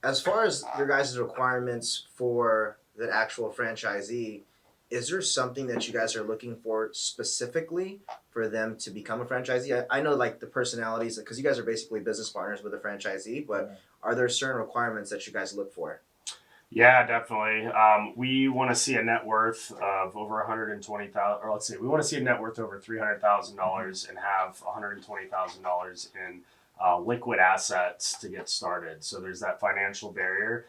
as far as your guys' requirements for the actual franchisee, is there something that you guys are looking for specifically for them to become a franchisee? I know like the personalities, because you guys are basically business partners with a franchisee, but are there certain requirements that you guys look for? Yeah, definitely. We want to see a net worth of over 120,000, or let's see, we want to see a net worth over $300,000 and have $120,000 in liquid assets to get started. So there's that financial barrier.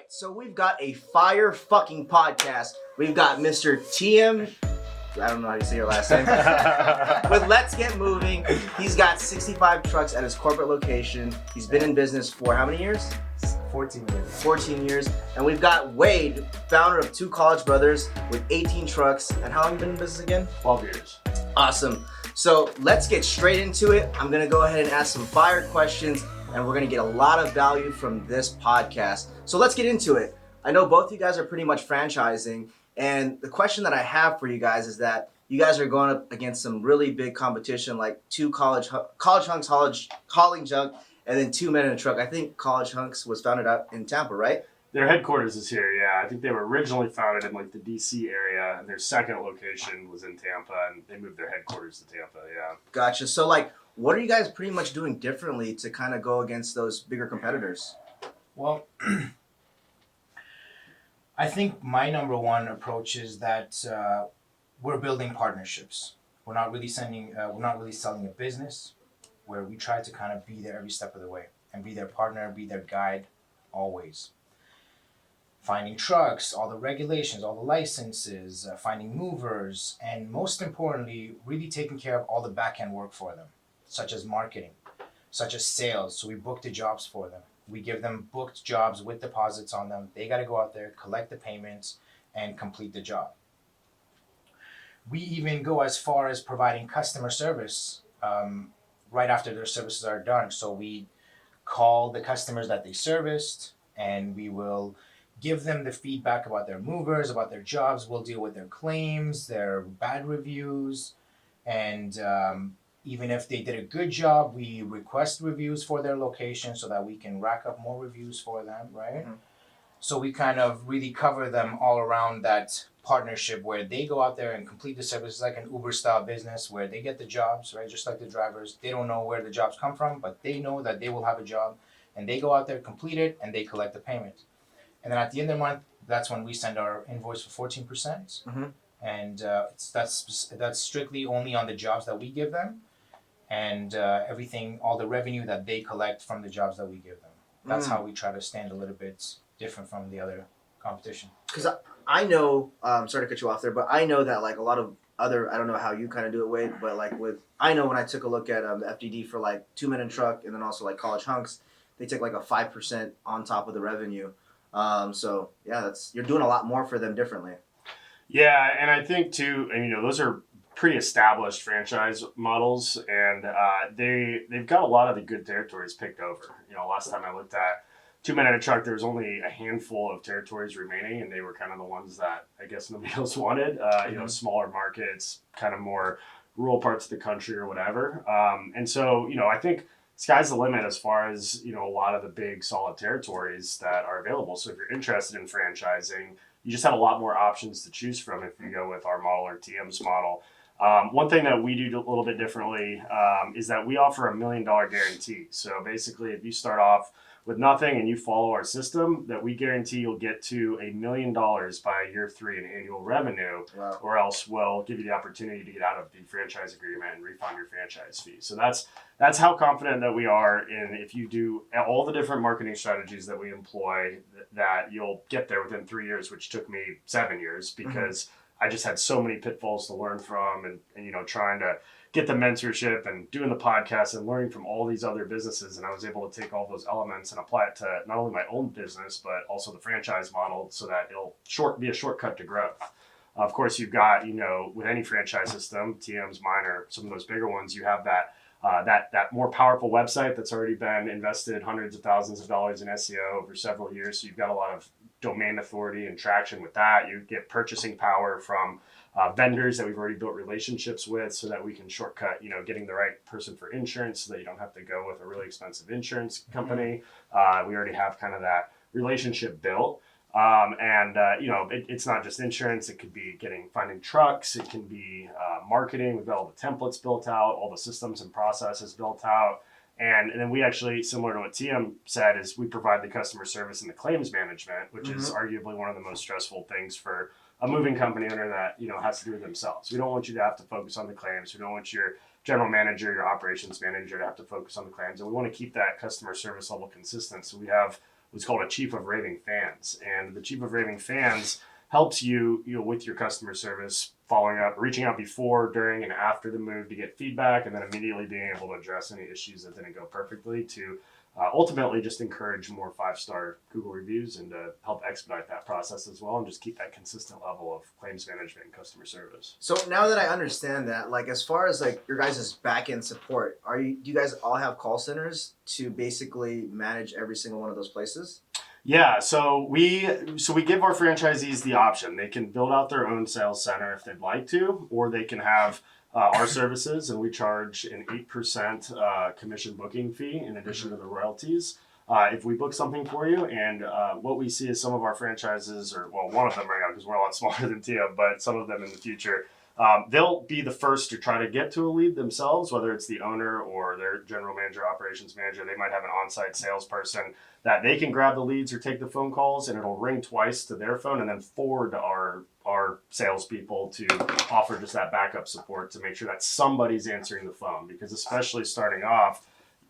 So we've got a fire fucking podcast. We've got Mr. TM, I don't know how you say your last name, with Let's Get Moving. He's got 65 trucks at his corporate location. He's been in business for how many years? 14 years. 14 years. And we've got Wade, founder of Two College Brothers with 18 trucks. And how long have you been in business again? 12 years. Awesome. So let's get straight into it. I'm going to go ahead and ask some fire questions, and we're going to get a lot of value from this podcast. So let's get into it. I know both you guys are pretty much franchising, and the question that I have for you guys is that you guys are going up against some really big competition, like Two College Hunks, Hauling Junk, and then Two Men in a Truck. I think College Hunks was founded out in Tampa, right? Their headquarters is here, yeah. I think they were originally founded in like the DC area, and their second location was in Tampa, and they moved their headquarters to Tampa, yeah. Gotcha. So like, what are you guys pretty much doing differently to kind of go against those bigger competitors? Well, I think my number one approach is that we're building partnerships. We're not really selling a business, where we try to kind of be there every step of the way and be their partner, be their guide, always. Finding trucks, all the regulations, all the licenses, finding movers, and most importantly, really taking care of all the back-end work for them, such as marketing, such as sales. So we book the jobs for them. We give them booked jobs with deposits on them. They got to go out there, collect the payments, and complete the job. We even go as far as providing customer service right after their services are done. So we call the customers that they serviced, and we will give them the feedback about their movers, about their jobs. We'll deal with their claims, their bad reviews, and even if they did a good job, we request reviews for their location so that we can rack up more reviews for them, right? Mm-hmm. So we kind of really cover them all around that partnership where they go out there and complete the services, like an Uber style business where they get the jobs, right? Just like the drivers. They don't know where the jobs come from, but they know that they will have a job, and they go out there, complete it, and they collect the payment. And then at the end of the month, that's when we send our invoice for 14%. Mm-hmm. And that's strictly only on the jobs that we give them. And everything, all the revenue that they collect from the jobs that we give them. That's how we try to stand a little bit different from the other competition. Because I know, sorry to cut you off there, but I know that like a lot of other, I don't know how you kind of do it, Wade, but like I know when I took a look at FDD for like Two Men in Truck and then also like College Hunks, they take like a 5% on top of the revenue. So yeah, you're doing a lot more for them differently. Yeah, and I think too, and those are pre-established franchise models, and they've got a lot of the good territories picked over. Last time I looked at Two Men in a Truck, there was only a handful of territories remaining, and they were kind of the ones that I guess nobody else wanted. Smaller markets, kind of more rural parts of the country or whatever. And so, I think sky's the limit as far as, a lot of the big solid territories that are available. So if you're interested in franchising, you just have a lot more options to choose from if you go with our model or TM's model. One thing that we do a little bit differently is that we offer $1 million guarantee. So basically, if you start off with nothing and you follow our system, that we guarantee you'll get to $1 million by year 3 in annual revenue. Wow. Or else we'll give you the opportunity to get out of the franchise agreement and refund your franchise fee. So that's how confident that we are in, if you do all the different marketing strategies that we employ, that you'll get there within 3 years, which took me 7 years because I just had so many pitfalls to learn from, and trying to get the mentorship and doing the podcast and learning from all these other businesses. And I was able to take all those elements and apply it to not only my own business, but also the franchise model so that it'll be a shortcut to growth. Of course, you've got, with any franchise system, TM's, mine, or some of those bigger ones, you have that more powerful website that's already been invested hundreds of thousands of dollars in SEO over several years. So you've got a lot of domain authority and traction with that. You get purchasing power from vendors that we've already built relationships with, so that we can shortcut, getting the right person for insurance, so that you don't have to go with a really expensive insurance company. We already have kind of that relationship built. It's not just insurance. It could be finding trucks. It can be marketing. We've got all the templates built out, all the systems and processes built out. And then we actually, similar to what TM said, is we provide the customer service and the claims management, which is arguably one of the most stressful things for a moving company owner that, has to do with themselves. We don't want you to have to focus on the claims. We don't want your general manager, your operations manager to have to focus on the claims. And we want to keep that customer service level consistent. So we have what's called a chief of raving fans. And the chief of raving fans helps you, with your customer service, following up, reaching out before, during, and after the move to get feedback, and then immediately being able to address any issues that didn't go perfectly to ultimately just encourage more 5-star Google reviews and to help expedite that process as well, and just keep that consistent level of claims management and customer service. So now that I understand that, like as far as like your guys' back-end support, do you guys all have call centers to basically manage every single one of those places? Yeah, so we give our franchisees the option. They can build out their own sales center if they'd like to, or they can have our services, and we charge an 8% commission booking fee in addition to the royalties if we book something for you. And what we see is some of our franchises, one of them right now, because we're a lot smaller than Tia, but some of them in the future, they'll be the first to try to get to a lead themselves, whether it's the owner or their general manager, operations manager. They might have an on-site salesperson that they can grab the leads or take the phone calls, and it'll ring twice to their phone and then forward to our salespeople to offer just that backup support to make sure that somebody's answering the phone. Because especially starting off,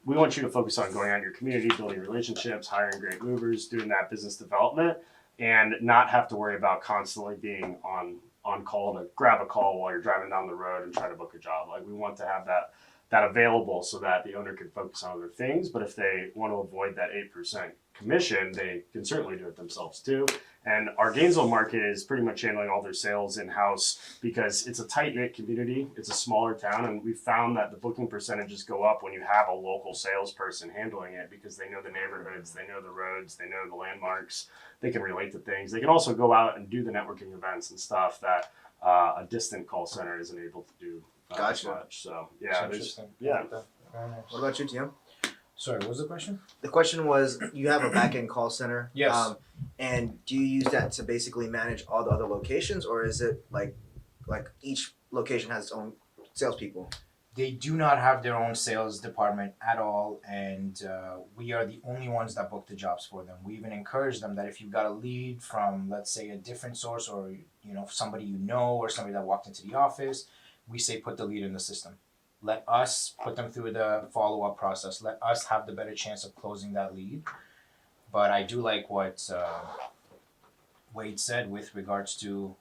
we want you to focus on going out in your community, building relationships, hiring great movers, doing that business development, and not have to worry about constantly being on call to grab a call while you're driving down the road and try to book a job. Like, we want to have that available so that the owner can focus on other things. But if they want to avoid that 8% commission, they can certainly do it themselves too. And our Gainesville market is pretty much handling all their sales in-house because it's a tight-knit community. It's a smaller town, and we've found that the booking percentages go up when you have a local salesperson handling it, because they know the neighborhoods, they know the roads, they know the landmarks, they can relate to things. They can also go out and do the networking events and stuff that a distant call center isn't able to do as much. So yeah, What about you, Tim? Sorry, what was the question? The question was, you have a back-end call center. Yes. And do you use that to basically manage all the other locations, or is it like each location has its own salespeople? They do not have their own sales department at all, and we are the only ones that book the jobs for them. We even encourage them that if you've got a lead from, let's say, a different source, or somebody or somebody that walked into the office, we say put the lead in the system. Let us put them through the follow-up process. Let us have the better chance of closing that lead. But I do like what Wade said with regards to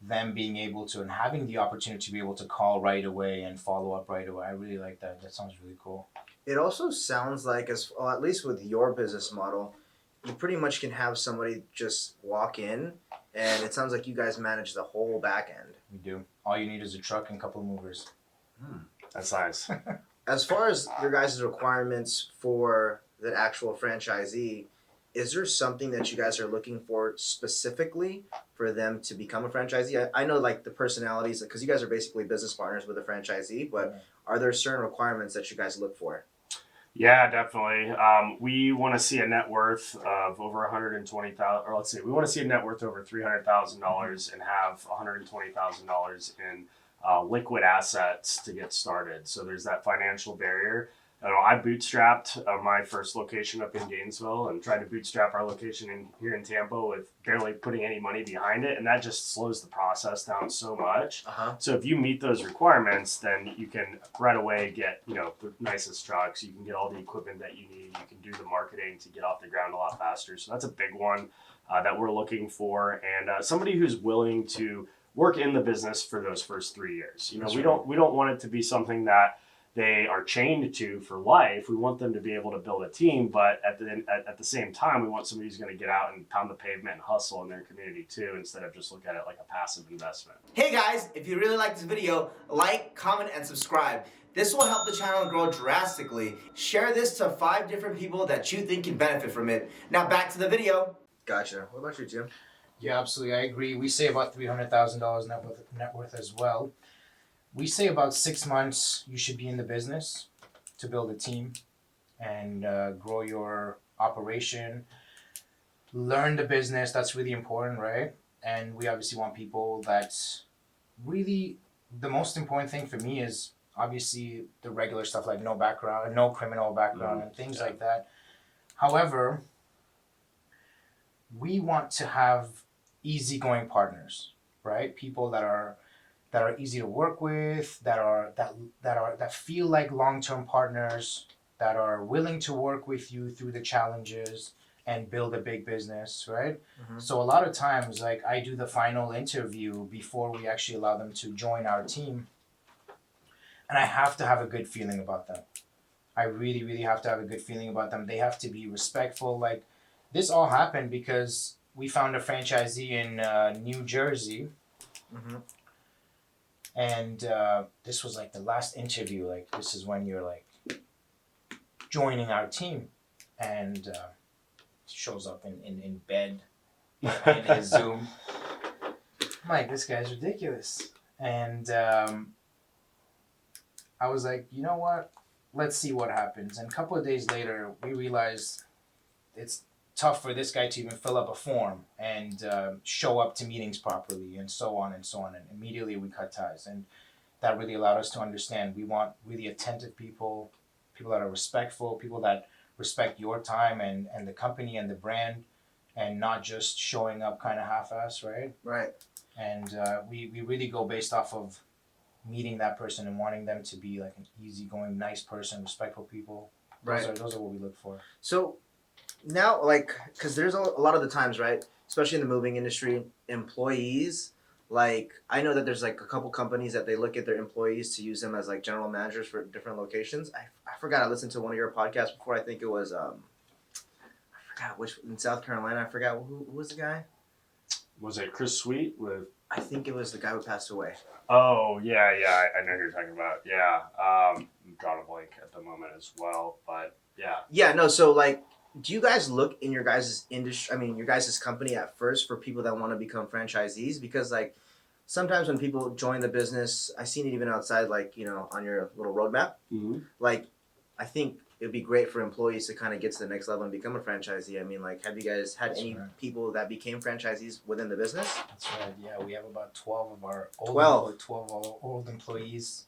them being able to and having the opportunity to be able to call right away and follow up right away. I really like that. That sounds really cool. It also sounds like, at least with your business model, you pretty much can have somebody just walk in, and it sounds like you guys manage the whole back end. We do. All you need is a truck and a couple of movers. That's nice. As far as your guys' requirements for the actual franchisee, is there something that you guys are looking for specifically for them to become a franchisee? I know like the personalities, because you guys are basically business partners with a franchisee, but are there certain requirements that you guys look for? Yeah, definitely. We want to see a net worth of over $120,000, or let's see, we want to see a net worth over $300,000 and have $120,000 in liquid assets to get started. So there's that financial barrier. I bootstrapped my first location up in Gainesville and tried to bootstrap our location here in Tampa with barely putting any money behind it, and that just slows the process down so much. So if you meet those requirements, then you can right away get the nicest trucks. You can get all the equipment that you need. You can do the marketing to get off the ground a lot faster. So that's a big one that we're looking for, and somebody who's willing to work in the business for those first 3 years. We don't want it to be something that they are chained to for life. We want them to be able to build a team, but at the same time, we want somebody who's going to get out and pound the pavement and hustle in their community too, instead of just look at it like a passive investment. Hey guys, if you really like this video, like, comment, and subscribe. This will help the channel grow drastically. Share this to 5 different people that you think can benefit from it. Now back to the video. Gotcha. What about you, Jim? Yeah, absolutely. I agree. We say about $300,000 net worth as well. We say about 6 months you should be in the business to build a team and grow your operation. Learn the business. That's really important, right? And we obviously want people that's really, the most important thing for me is obviously the regular stuff like no background, no criminal background and things like that. However, we want to have easygoing partners, right? People that are easy to work with, that feel like long-term partners, that are willing to work with you through the challenges and build a big business, right? Mm-hmm. So a lot of times, like I do the final interview before we actually allow them to join our team, and I have to have a good feeling about them. I really, really have to have a good feeling about them. They have to be respectful. Like this all happened because we found a franchisee in New Jersey. Mm-hmm. And this was like the last interview. Like this is when you're like joining our team, and shows up in bed in his Zoom. I'm like, this guy's ridiculous. And I was like, you know what? Let's see what happens. And a couple of days later, we realized it's tough for this guy to even fill up a form and show up to meetings properly and so on and so on. And immediately we cut ties. And that really allowed us to understand we want really attentive people, people that are respectful, people that respect your time and the company and the brand, and not just showing up kind of half-ass, right? Right. And we really go based off of meeting that person and wanting them to be like an easygoing, nice person, respectful people. Right. Those are what we look for. So now, like, because there's a lot of the times, right, especially in the moving industry, employees, like, I know that there's like a couple companies that they look at their employees to use them as like general managers for different locations. I forgot, I listened to one of your podcasts before. I think it was I forgot which, in South Carolina. I forgot who was the guy. Was it Chris Sweet with? I think it was the guy who passed away. Oh yeah, I know who you're talking about. Yeah, I'm drawing a blank at the moment as well, but yeah. Yeah, no. So like, do you guys look in your guys' industry? I mean, your guys' company at first for people that want to become franchisees? Because like, sometimes when people join the business, I've seen it even outside, like, you know, on your little roadmap. Mm-hmm. Like, I think it'd be great for employees to kind of get to the next level and become a franchisee. I mean, like, have you guys had any people that became franchisees within the business? That's right. Yeah, we have about 12 of our old employees.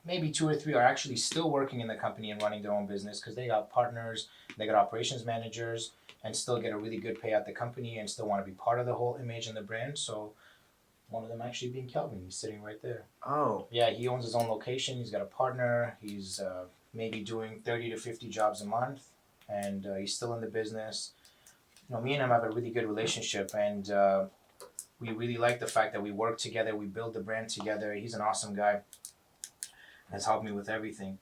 Maybe 2 or 3 are actually still working in the company and running their own business because they got partners, they got operations managers, and still get a really good pay at the company and still want to be part of the whole image and the brand. So one of them actually being Kelvin, he's sitting right there. Oh. Yeah, he owns his own location. He's got a partner. He's maybe doing 30 to 50 jobs a month, and he's still in the business. You know, me and him have a really good relationship, and we really like the fact that we work together, we build the brand together. He's an awesome guy. Has helped me with everything.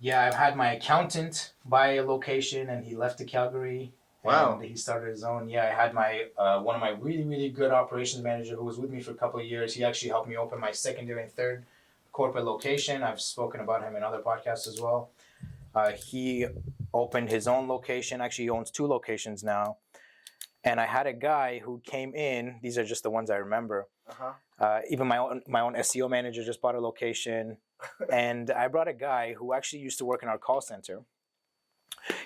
Yeah, I've had my accountant buy a location, and he left to Calgary. Wow. And he started his own. Yeah, I had my one of my really, really good operations manager who was with me for a couple of years. He actually helped me open my secondary and third corporate location. I've spoken about him in other podcasts as well. He opened his own location. Actually, he owns 2 locations now. And I had a guy who came in. These are just the ones I remember. Even my own SEO manager just bought a location. And I brought a guy who actually used to work in our call center.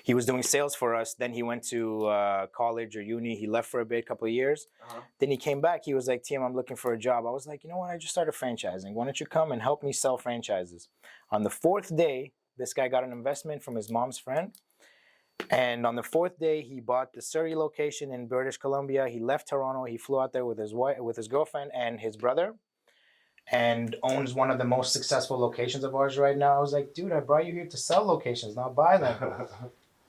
He was doing sales for us. Then he went to college or uni. He left for a bit, couple of years. Then he came back. He was like, "Tim, I'm looking for a job." I was like, "You know what? I just started franchising. Why don't you come and help me sell franchises?" On the 4th day, this guy got an investment from his mom's friend. And on the 4th day, he bought the Surrey location in British Columbia. He left Toronto. He flew out there with his wife, with his girlfriend and his brother, and owns one of the most successful locations of ours right now. I was like, "Dude, I brought you here to sell locations, not buy them."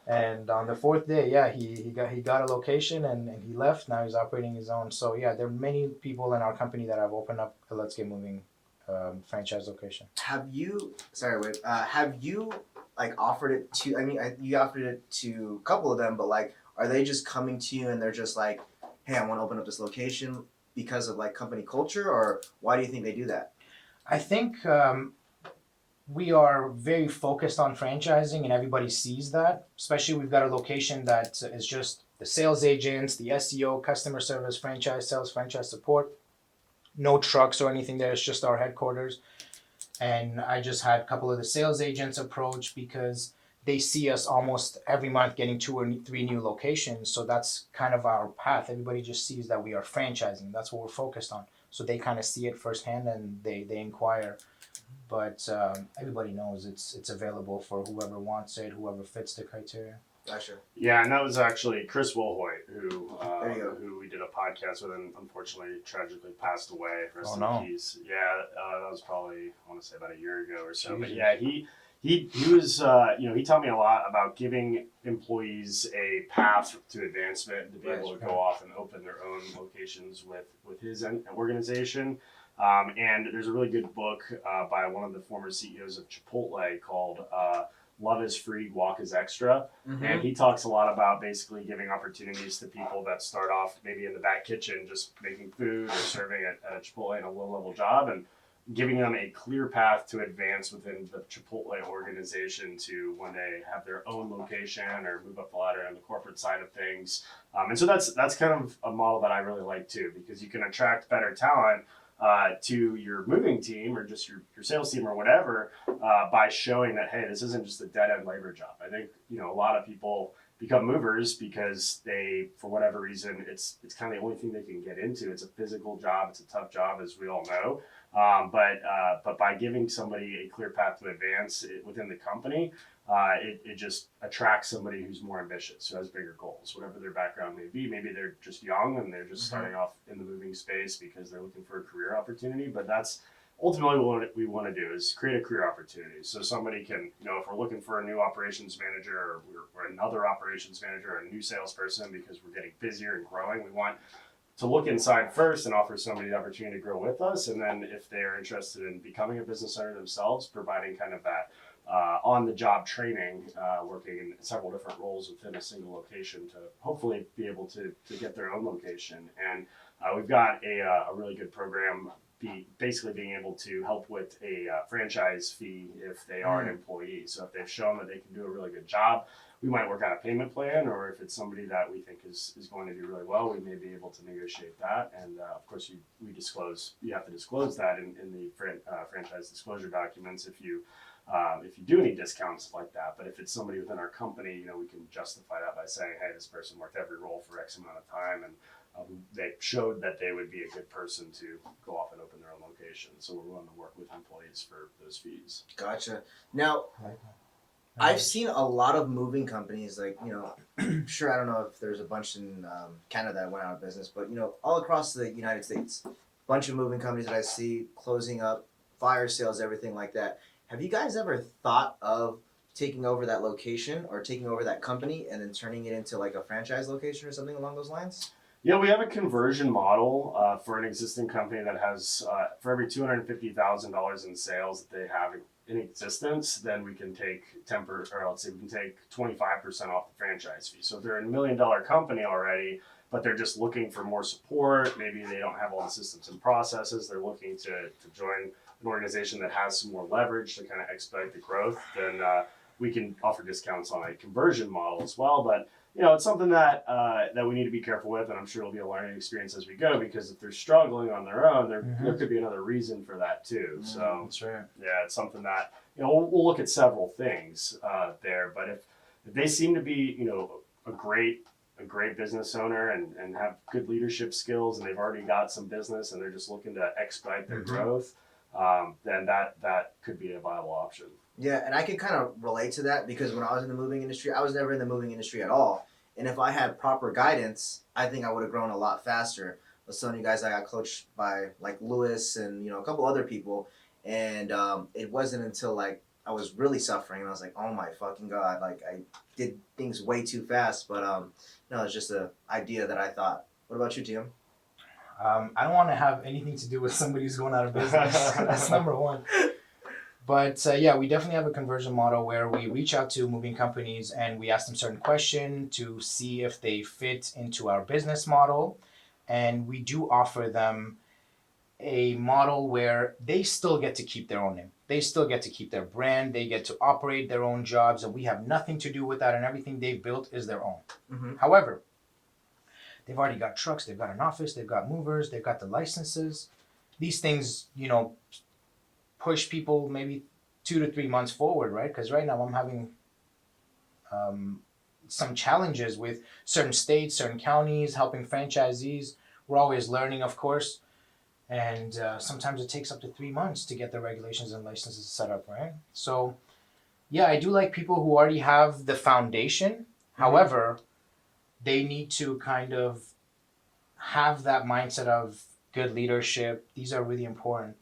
And on the 4th day, yeah, he got a location and he left. Now he's operating his own. So yeah, there are many people in our company that have opened up a Let's Get Moving franchise location. Have you like offered it to, you offered it to a couple of them, but like, are they just coming to you and they're just like, hey, I want to open up this location because of like company culture, or why do you think they do that? I think we are very focused on franchising, and everybody sees that. Especially, we've got a location that is just the sales agents, the SEO, customer service, franchise sales, franchise support. No trucks or anything there. It's just our headquarters. And I just had a couple of the sales agents approach because they see us almost every month getting 2 or 3 new locations. So that's kind of our path. Everybody just sees that we are franchising. That's what we're focused on. So they kind of see it firsthand and they inquire. But everybody knows it's available for whoever wants it, whoever fits the criteria. Gotcha. Yeah, and that was actually Chris Wilhoit, There you go. who we did a podcast with, and unfortunately tragically passed away. Rest Oh, in no. peace. Yeah, that was probably, I want to say, about a year ago or so. But Jesus. yeah, he was he taught me a lot about giving employees a path to advancement, to be able to go off and open their own locations with his organization. And there's a really good book by one of the former CEOs of Chipotle called Love is Free, Walk is Extra. Mm-hmm. And he talks a lot about basically giving opportunities to people that start off maybe in the back kitchen, just making food or serving at a Chipotle in a low-level job, and giving them a clear path to advance within the Chipotle organization to one day have their own location or move up the ladder on the corporate side of things. And so that's kind of a model that I really like too, because you can attract better talent to your moving team or just your sales team or whatever by showing that, hey, this isn't just a dead-end labor job. I think, a lot of people become movers because they, for whatever reason, it's kind of the only thing they can get into. It's a physical job. It's a tough job, as we all know. But by giving somebody a clear path to advance within the company, it just attracts somebody who's more ambitious, who has bigger goals, whatever their background may be. Maybe they're just young and they're just starting off in the moving space because they're looking for a career opportunity. But that's ultimately what we want to do, is create a career opportunity. So somebody can, if we're looking for a new operations manager or another operations manager or a new salesperson because we're getting busier and growing, we want to look inside first and offer somebody the opportunity to grow with us. And then if they're interested in becoming a business owner themselves, providing kind of that on-the-job training, working in several different roles within a single location to hopefully be able to get their own location. And we've got a really good program, basically being able to help with a franchise fee if they are an employee. So if they've shown that they can do a really good job, we might work out a payment plan, or if it's somebody that we think is going to do really well, we may be able to negotiate that. And of course, you have to disclose that in the franchise disclosure documents if you do any discounts like that. But if it's somebody within our company, we can justify that by saying, hey, this person worked every role for X amount of time, and they showed that they would be a good person to go off and open their own location. So we're willing to work with employees for those fees. Gotcha. Now, I've seen a lot of moving companies, like, sure, I don't know if there's a bunch in Canada that went out of business, but, all across the United States, bunch of moving companies that I see closing up, fire sales, everything like that. Have you guys ever thought of taking over that location or taking over that company and then turning it into like a franchise location or something along those lines? Yeah, we have a conversion model for an existing company that has, for every $250,000 in sales that they have in existence, then we can take 25% off the franchise fee. So if they're a $1 million company already, but they're just looking for more support, maybe they don't have all the systems and processes, they're looking to join an organization that has some more leverage to kind of expedite the growth, then we can offer discounts on a conversion model as well. But it's something that we need to be careful with, and I'm sure it'll be a learning experience as we go, because if they're struggling on their own, there could be another reason for that too. So that's right. Yeah, it's something that we'll look at several things there. But if they seem to be a great business owner and have good leadership skills, and they've already got some business and they're just looking to expedite their growth, then that could be a viable option. Yeah, and I can kind of relate to that because when I was in the moving industry, I was never in the moving industry at all. And if I had proper guidance, I think I would have grown a lot faster. With some of you guys, I got coached by like Lewis and a couple other people, and it wasn't until like I was really suffering and I was like, oh my fucking god, like I did things way too fast. But no, it's just an idea that I thought. What about you, Tim? I don't want to have anything to do with somebody who's going out of business. That's number one. But yeah, we definitely have a conversion model where we reach out to moving companies and we ask them certain questions to see if they fit into our business model. And we do offer them a model where they still get to keep their own name. They still get to keep their brand. They get to operate their own jobs, and we have nothing to do with that. And everything they've built is their own. Mm-hmm. However, they've already got trucks. They've got an office. They've got movers. They've got the licenses. These things, push people maybe 2 to 3 months forward, right? Because right now I'm having some challenges with certain states, certain counties, helping franchisees. We're always learning, of course. And sometimes it takes up to 3 months to get the regulations and licenses set up, right? So, yeah, I do like people who already have the foundation. Mm-hmm. However, they need to kind of have that mindset of good leadership. These are really important.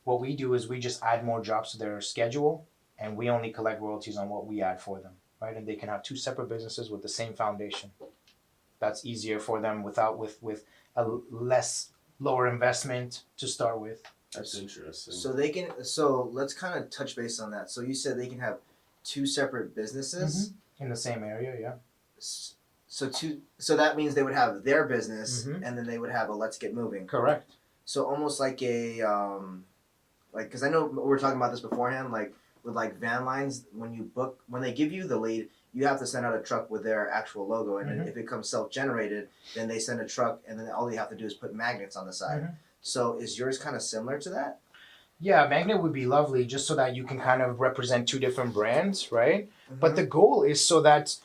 What we do is we just add more jobs to their schedule, and we only collect royalties on what we add for them, right? And they can have 2 separate businesses with the same foundation. That's easier for them with a lower investment to start with. That's interesting. So let's kind of touch base on that. So you said they can have 2 separate businesses in the same area, yeah. So that means they would have their business and then they would have a Let's Get Moving. Correct. So almost like a because I know we were talking about this beforehand, like with like van lines, when they give you the lead, you have to send out a truck with their actual logo, and if it comes self-generated, then they send a truck, and then all you have to do is put magnets on the side. So is yours kind of similar to that? Yeah, magnet would be lovely, just so that you can kind of represent 2 different brands, right? But the goal is so that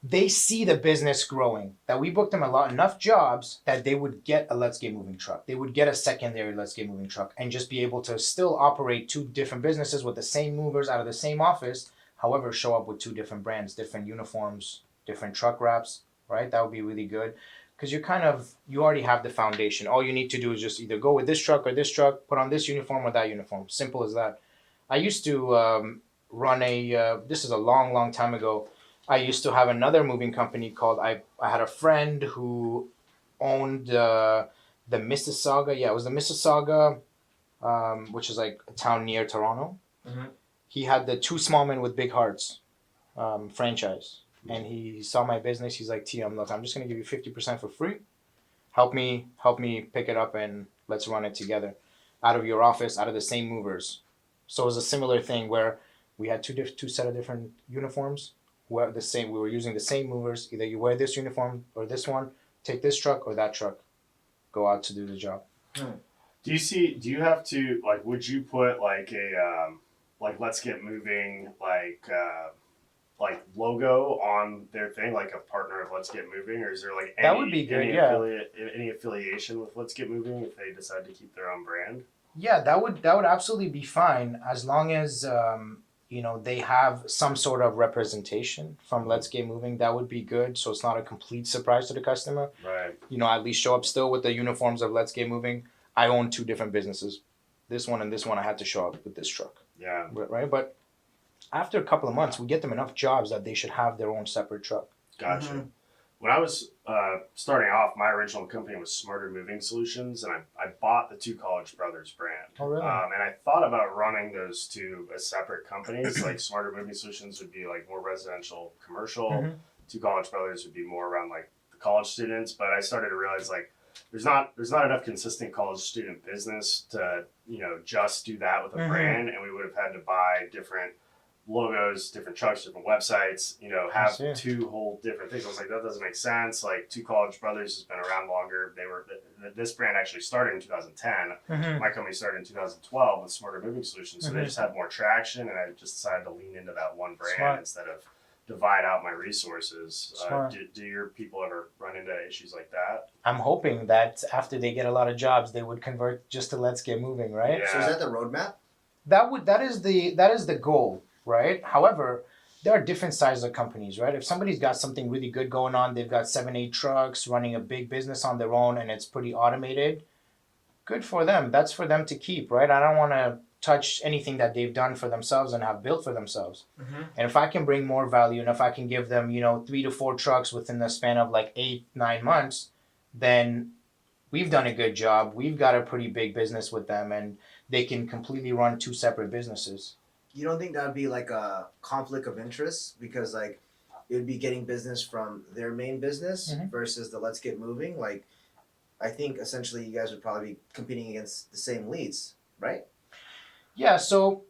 they see the business growing, that we booked them enough jobs that they would get a Let's Get Moving truck. They would get a secondary Let's Get Moving truck and just be able to still operate 2 different businesses with the same movers out of the same office. However, show up with 2 different brands, different uniforms, different truck wraps, right? That would be really good. Because you already have the foundation. All you need to do is just either go with this truck or this truck, put on this uniform or that uniform. Simple as that. I used to run this is a long, long time ago. I used to have another moving company called, I had a friend who owned the Mississauga. Yeah, it was the Mississauga, which is like a town near Toronto. He had the 2 Small Men with Big Hearts franchise. And he saw my business. He's like, TM, look, I'm just going to give you 50% for free. Help me pick it up and let's run it together. Out of your office, out of the same movers. So it was a similar thing where we had 2 set of different uniforms. We were using the same movers. Either you wear this uniform or this one, take this truck or that truck, go out to do the job. Do you have to, like, would you put like a Let's Get Moving like logo on their thing, like a partner of Let's Get Moving, or is there like that would be good, any affiliation with Let's Get Moving if they decide to keep their own brand? Yeah, that would absolutely be fine, as long as they have some sort of representation from Let's Get Moving. That would be good, so it's not a complete surprise to the customer. Right. At least show up still with the uniforms of Let's Get Moving. I own 2 different businesses. This one and this one, I had to show up with this truck. Yeah. Right, but after a couple of months, we get them enough jobs that they should have their own separate truck. Gotcha. When I was starting off, my original company was Smarter Moving Solutions, and I bought the 2 College Brothers brand. Oh, really? And I thought about running those 2 as separate companies. Like Smarter Moving Solutions would be like more residential, commercial. 2 College Brothers would be more around like the college students. But I started to realize like there's not enough consistent college student business to just do that with a brand, and we would have had to buy different logos, different trucks, different websites, have 2 whole different things. I was like, that doesn't make sense. Like 2 College Brothers has been around longer. This brand actually started in 2010. My company started in 2012 with Smarter Moving Solutions. So they just had more traction, and I just decided to lean into that one brand instead of divide out my resources. Do your people ever run into issues like that? I'm hoping that after they get a lot of jobs, they would convert just to Let's Get Moving, right? Yeah. So is that the roadmap? That is the goal. Right. However, there are different sizes of companies, right? If somebody's got something really good going on, they've got 7-8 trucks, running a big business on their own, and it's pretty automated, good for them. That's for them to keep, right? I don't want to touch anything that they've done for themselves and have built for themselves. And if I can bring more value, and if I can give them, 3 to 4 trucks within the span of like 8-9 months, then we've done a good job. We've got a pretty big business with them, and they can completely run two separate businesses. You don't think that would be like a conflict of interest because like it would be getting business from their main business versus the Let's Get Moving? Like I think essentially you guys would probably be competing against the same leads, right? Yeah, so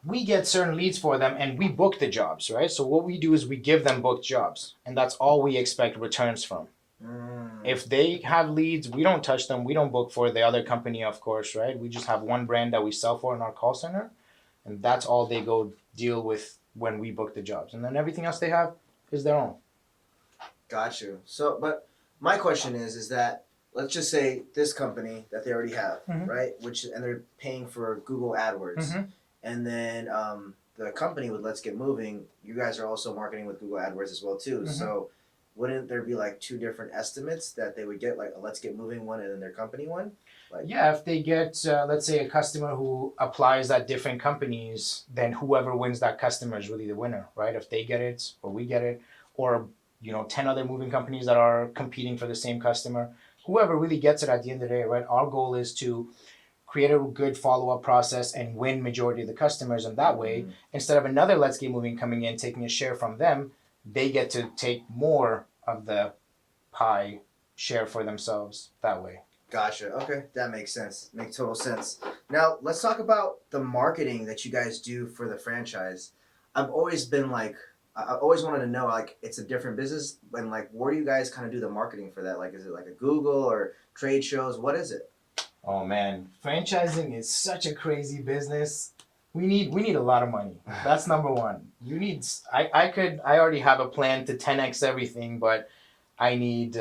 we get certain leads for them and we book the jobs, right? So what we do is we give them booked jobs, and that's all we expect returns from. If they have leads, we don't touch them. We don't book for the other company, of course, right? We just have one brand that we sell for in our call center, and that's all they go deal with when we book the jobs. And then everything else they have is their own. Got you. So, but my question is that let's just say this company that they already have, right? Which and they're paying for Google AdWords, and then the company with Let's Get Moving, you guys are also marketing with Google AdWords as well too. So, wouldn't there be like two different estimates that they would get, like a Let's Get Moving one and then their company one? Like, yeah, if they get, let's say, a customer who applies at different companies, then whoever wins that customer is really the winner, right? If they get it or we get it, or 10 other moving companies that are competing for the same customer, whoever really gets it at the end of the day, right? Our goal is to create a good follow-up process and win majority of the customers, and that way, instead of another Let's Get Moving coming in taking a share from them, they get to take more of the pie share for themselves that way. Gotcha. Okay, that makes sense. Makes total sense. Now let's talk about the marketing that you guys do for the franchise. I've always been like, I always wanted to know, like, it's a different business, and like, where do you guys kind of do the marketing for that? Like, is it like a Google or trade shows? What is it? Oh man, franchising is such a crazy business. We need a lot of money. That's number one. I already have a plan to 10x everything, but I need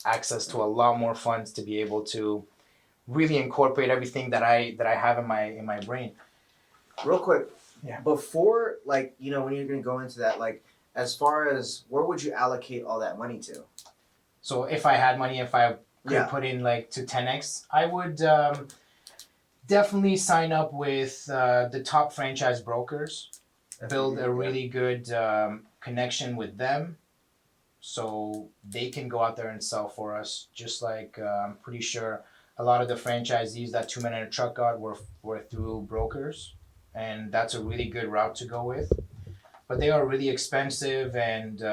access to a lot more funds to be able to really incorporate everything that I have in my brain. Real quick, Yeah. before, like, when you're gonna go into that, like, as far as where would you allocate all that money to? So if I had money, if I could put in like to 10x, I would definitely sign up with the top franchise brokers, build a really good connection with them, so they can go out there and sell for us. Just like I'm pretty sure a lot of the franchisees that 2 Men and a Truck got were through brokers, and that's a really good route to go with. But they are really expensive, and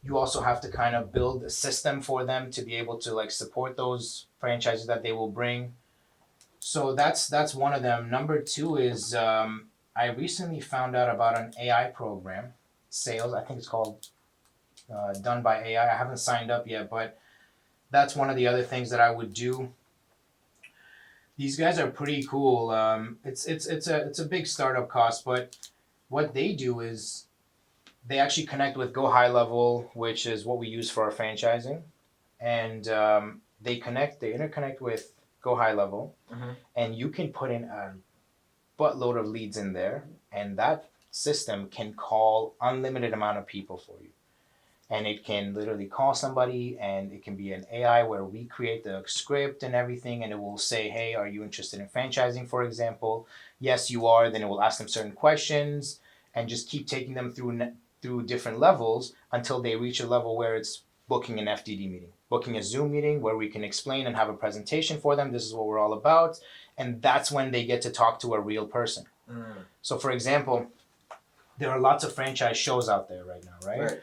you also have to kind of build a system for them to be able to like support those franchises that they will bring. So that's one of them. Number two is I recently found out about an AI program, sales. I think it's called done by AI. I haven't signed up yet, but that's one of the other things that I would do. These guys are pretty cool. It's a big startup cost, but what they do is they actually connect with Go High Level, which is what we use for our franchising, and they interconnect with Go High Level, and you can put in a buttload of leads in there, and that system can call unlimited amount of people for you. And it can literally call somebody, and it can be an AI where we create the script and everything, and it will say, hey, are you interested in franchising, for example? Yes, you are. Then it will ask them certain questions and just keep taking them through different levels until they reach a level where it's booking an FDD meeting, booking a Zoom meeting where we can explain and have a presentation for them. This is what we're all about. And that's when they get to talk to a real person. So, for example, there are lots of franchise shows out there right now, right?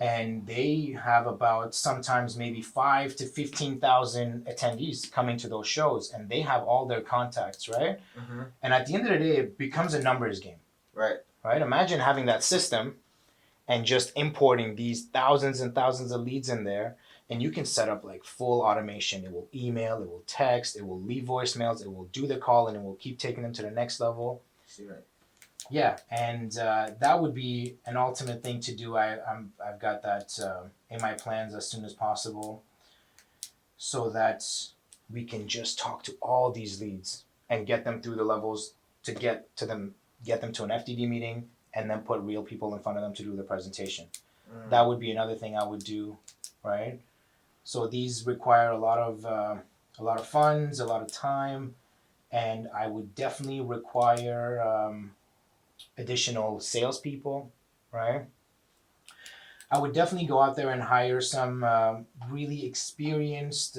And they have about sometimes maybe 5 to 15,000 attendees coming to those shows, and they have all their contacts, right? And at the end of the day, it becomes a numbers game. Right? Imagine having that system and just importing these thousands and thousands of leads in there, and you can set up like full automation. It will email, it will text, it will leave voicemails, it will do the call, and it will keep taking them to the next level. Yeah, and that would be an ultimate thing to do. I've got that in my plans as soon as possible, so that we can just talk to all these leads and get them through the levels to get them to an FDD meeting, and then put real people in front of them to do the presentation. That would be another thing I would do, right? So these require a lot of funds, a lot of time, and I would definitely require additional salespeople, right? I would definitely go out there and hire some really experienced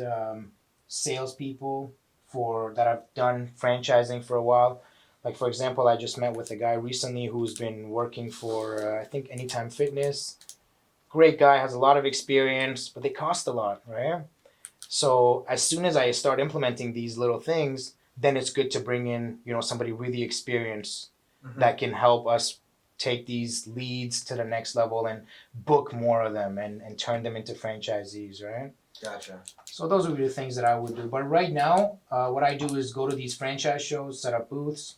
salespeople for that have done franchising for a while. Like for example, I just met with a guy recently who's been working for I think Anytime Fitness. Great guy, has a lot of experience, but they cost a lot, right? So as soon as I start implementing these little things, then it's good to bring in, somebody really experienced that can help us take these leads to the next level and book more of them and turn them into franchisees, right? Gotcha. So those would be the things that I would do. But right now, what I do is go to these franchise shows, set up booths,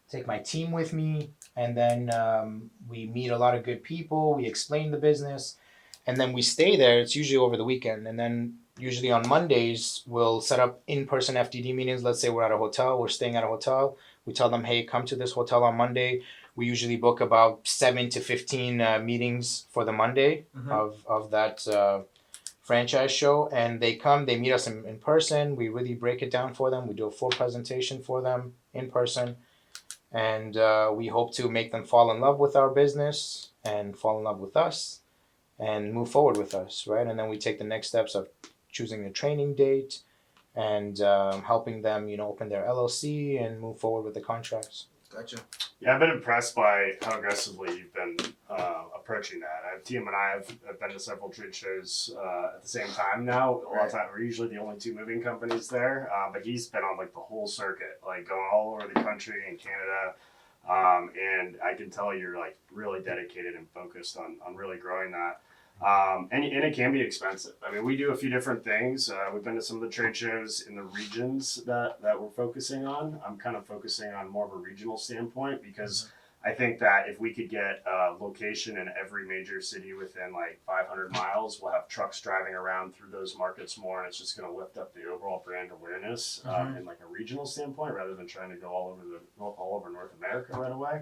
take my team with me, and then we meet a lot of good people. We explain the business, and then we stay there. It's usually over the weekend, and then usually on Mondays we'll set up in-person FDD meetings. Let's say we're at a hotel, we're staying at a hotel. We tell them, hey, come to this hotel on Monday. We usually book about 7 to 15 meetings for the Monday of that franchise show, and they come, they meet us in person. We really break it down for them. We do a full presentation for them in person, and we hope to make them fall in love with our business and fall in love with us and move forward with us, right? And then we take the next steps of choosing a training date and helping them, open their LLC and move forward with the contracts. Gotcha. Yeah, I've been impressed by how aggressively you've been approaching that. Tiem and I have been to several trade shows at the same time now. A lot of time, we're usually the only two moving companies there, but he's been on like the whole circuit, like going all over the country and Canada. And I can tell you're like really dedicated and focused on really growing that. And it can be expensive. I mean, we do a few different things. We've been to some of the trade shows in the regions that we're focusing on. I'm kind of focusing on more of a regional standpoint because I think that if we could get a location in every major city within like 500 miles, we'll have trucks driving around through those markets more, and it's just going to lift up the overall brand awareness in like a regional standpoint rather than trying to go all over North America right away.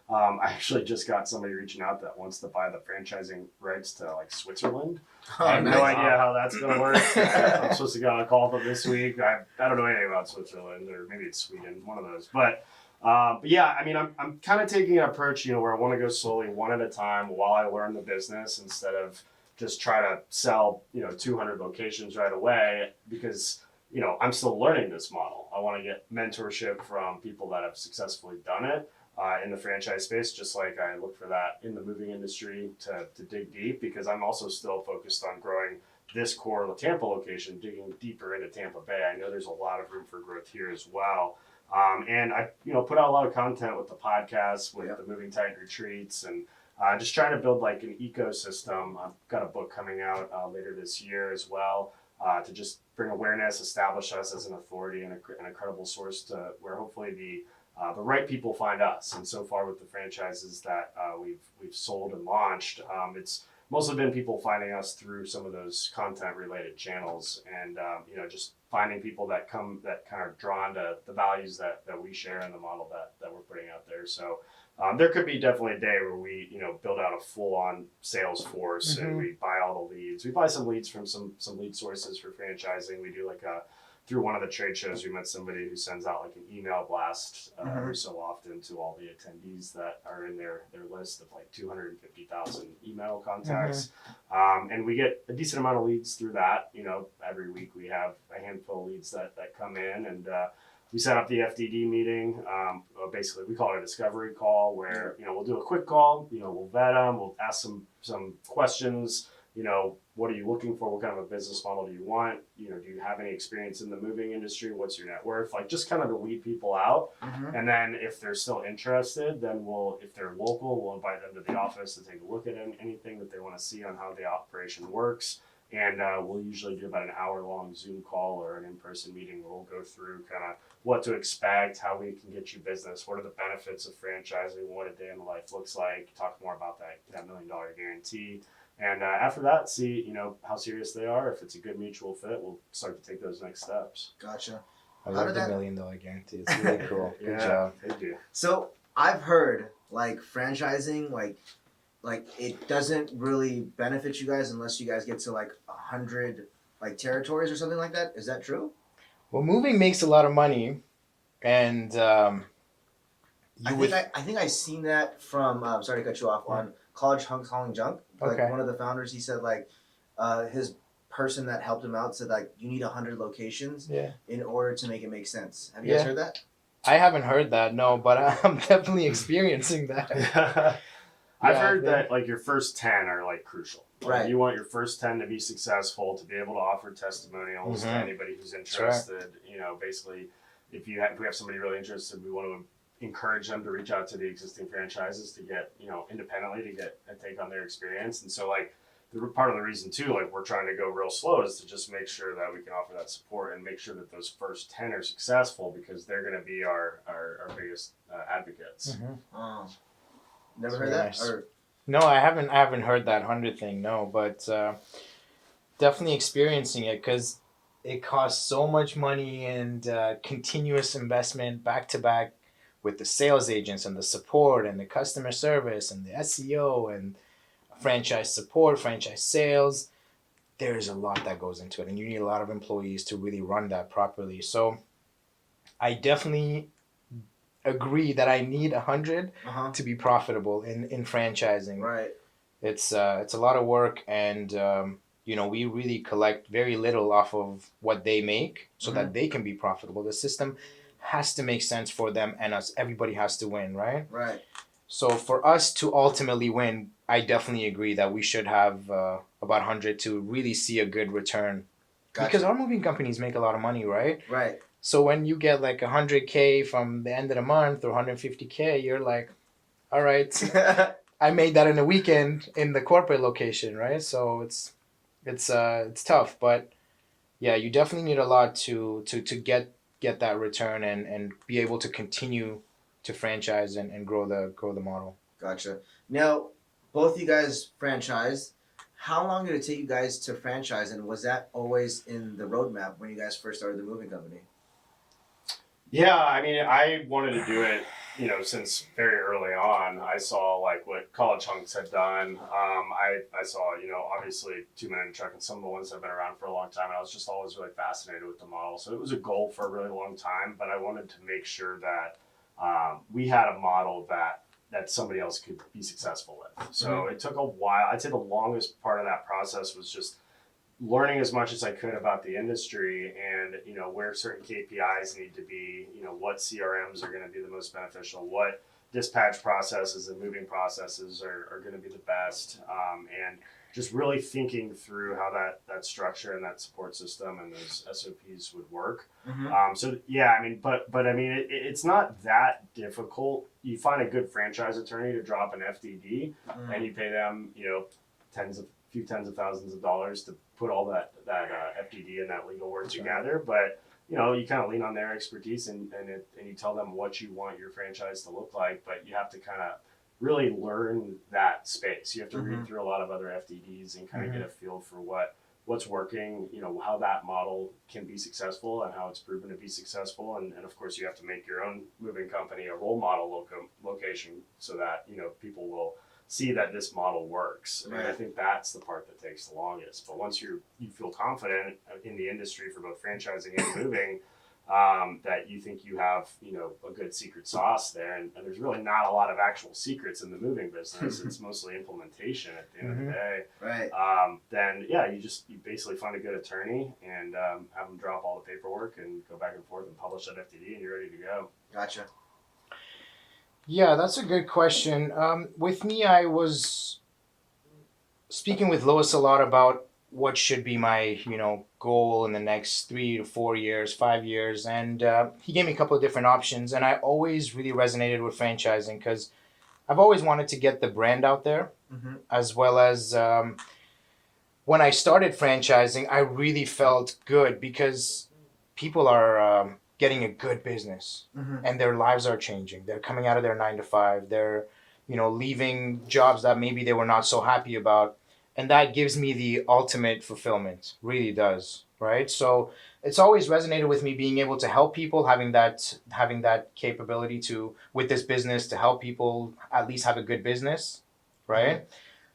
I actually just got somebody reaching out that wants to buy the franchising rights to like Switzerland. I have no idea how that's going to work. I'm supposed to go on a call with them this week. I don't know anything about Switzerland, or maybe it's Sweden, one of those. But yeah, I mean, I'm kind of taking an approach, where I want to go slowly, one at a time, while I learn the business instead of just try to sell, 200 locations right away because, I'm still learning this model. I want to get mentorship from people that have successfully done it. In the franchise space, just like I look for that in the moving industry to dig deep, because I'm also still focused on growing this core Tampa location, digging deeper into Tampa Bay. I know there's a lot of room for growth here as well. And I, put out a lot of content with the podcast, with the Moving Tight retreats, and just trying to build like an ecosystem. I've got a book coming out later this year as well to just bring awareness, establish us as an authority and a credible source to where hopefully the right people find us. And so far with the franchises that we've sold and launched, it's mostly been people finding us through some of those content related channels, and just finding people that kind of drawn to the values that we share and the model that we're putting out there. So there could be definitely a day where we build out a full on sales force and we buy all the leads. We buy some leads from some lead sources for franchising. We do like through one of the trade shows, we met somebody who sends out like an email blast every so often to all the attendees that are in their list of like 250,000 email contacts. And we get a decent amount of leads through that. Every week we have a handful of leads that come in, and we set up the FDD meeting. Basically, we call it a discovery call where, we'll do a quick call, we'll vet them, we'll ask some questions. What are you looking for? What kind of a business model do you want? Do you have any experience in the moving industry? What's your net worth? Like just kind of to weed people out. And then if they're still interested, then if they're local, we'll invite them to the office to take a look at anything that they want to see on how the operation works. And we'll usually do about an hour-long Zoom call or an in-person meeting where we'll go through kind of what to expect, how we can get you business, what are the benefits of franchising, what a day in the life looks like, talk more about that $1 million guarantee. And after that, see, how serious they are. If it's a good mutual fit, we'll start to take those next steps. Gotcha. I love the $1 million guarantee. It's really cool. Good job. Thank you. So I've heard like franchising, like it doesn't really benefit you guys unless you guys get to like 100 like territories or something like that. Is that true? Well, moving makes a lot of money, and I think I seen that from sorry to cut you off on College Hunks Hauling Junk. Like Okay. one of the founders, he said like his person that helped him out said like you need 100 locations Yeah. in order to make it make sense. Have you guys Yeah. heard that? I haven't heard that, no, but I'm definitely experiencing that. I've Yeah, heard yeah. that like your first 10 are like crucial. Like, Right. You want your first 10 to be successful, to be able to offer testimonials to Mhm. anybody who's right. interested. Basically, if we have somebody really interested, we want to encourage them to reach out to the existing franchises to get, independently to get a take on their experience. And so like part of the reason too, like we're trying to go real slow is to just make sure that we can offer that support and make sure that those first 10 are successful because they're going to be our biggest advocates. Mhm. Oh, never That's heard very that. nice. Or No, I haven't heard that 100 thing, no, but definitely experiencing it because it costs so much money and continuous investment back to back with the sales agents and the support and the customer service and the SEO and franchise support, franchise sales. There's a lot that goes into it, and you need a lot of employees to really run that properly. So I definitely agree that I need 100 to be profitable in franchising. right. It's a lot of work, and we really collect very little off of what they make, so that they can be profitable. The system has to make sense for them and us. Everybody has to win, right? Right. So for us to ultimately win, I definitely agree that we should have about 100 to really see a good return. Gotcha. Because our moving companies make a lot of money, right? Right. So when you get like 100K from the end of the month or 150K, you're like, all right, I made that in a weekend in the corporate location, right? So it's tough, but yeah, you definitely need a lot to get that return and be able to continue to franchise and grow the model. Gotcha. Now, both you guys franchised. How long did it take you guys to franchise, and was that always in the roadmap when you guys first started the moving company? Yeah, I mean, I wanted to do it, since very early on. I saw like what College Hunks had done. I saw, obviously 2 Men in a Truck and some of the ones that have been around for a long time. And I was just always really fascinated with the model. So it was a goal for a really long time, but I wanted to make sure that we had a model that somebody else could be successful with. So it took a while. I'd say the longest part of that process was just learning as much as I could about the industry and, where certain KPIs need to be, what CRMs are going to be the most beneficial, what dispatch processes and moving processes are going to be the best, and just really thinking through how that structure and that support system and those SOPs would work. So yeah, I mean, but I mean, it's not that difficult. You find a good franchise attorney to drop an FDD, and you pay them, few tens of thousands of dollars to put all that FDD and that legal work together. But you kind of lean on their expertise and you tell them what you want your franchise to look like. But you have to kind of really learn that space. You have to read through a lot of other FDDs and kind of get a feel for what's working, how that model can be successful and how it's proven to be successful. And of course, you have to make your own moving company a role model location so that, people will see that this model works. Right. And I think that's the part that takes the longest. But once you feel confident in the industry for both franchising and moving, that you think you have, a good secret sauce there. And there's really not a lot of actual secrets in the moving business. It's mostly implementation at the end of the day. Right. Then yeah, you basically find a good attorney and have them drop all the paperwork and go back and forth and publish that FDD and you're ready to go. Gotcha. Yeah, that's a good question. With me, I was speaking with Lois a lot about what should be my, goal in the next 3 to 4 years, 5 years, and he gave me a couple of different options. And I always really resonated with franchising because I've always wanted to get the brand out there, as well as when I started franchising, I really felt good because people are getting a good business and their lives are changing. They're coming out of their 9 to 5. They're, leaving jobs that maybe they were not so happy about. And that gives me the ultimate fulfillment, really does, right? So it's always resonated with me being able to help people, having that capability with this business to help people at least have a good business, right?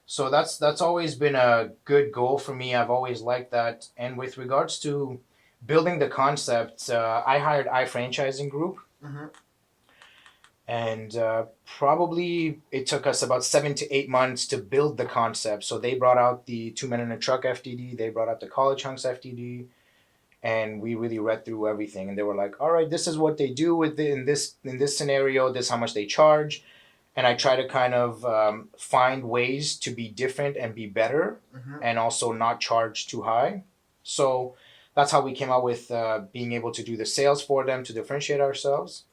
So that's always been a good goal for me. I've always liked that. And with regards to building the concept, I hired iFranchising Group. And probably it took us about 7 to 8 months to build the concept. So they brought out the 2 Men in a Truck FDD, they brought out the College Hunks FDD, and we really read through everything. And they were like, "All right, this is what they do with in this scenario. This is how much they charge." And I try to kind of find ways to be different and be better, and also not charge too high. So that's how we came out with being able to do the sales for them to differentiate ourselves.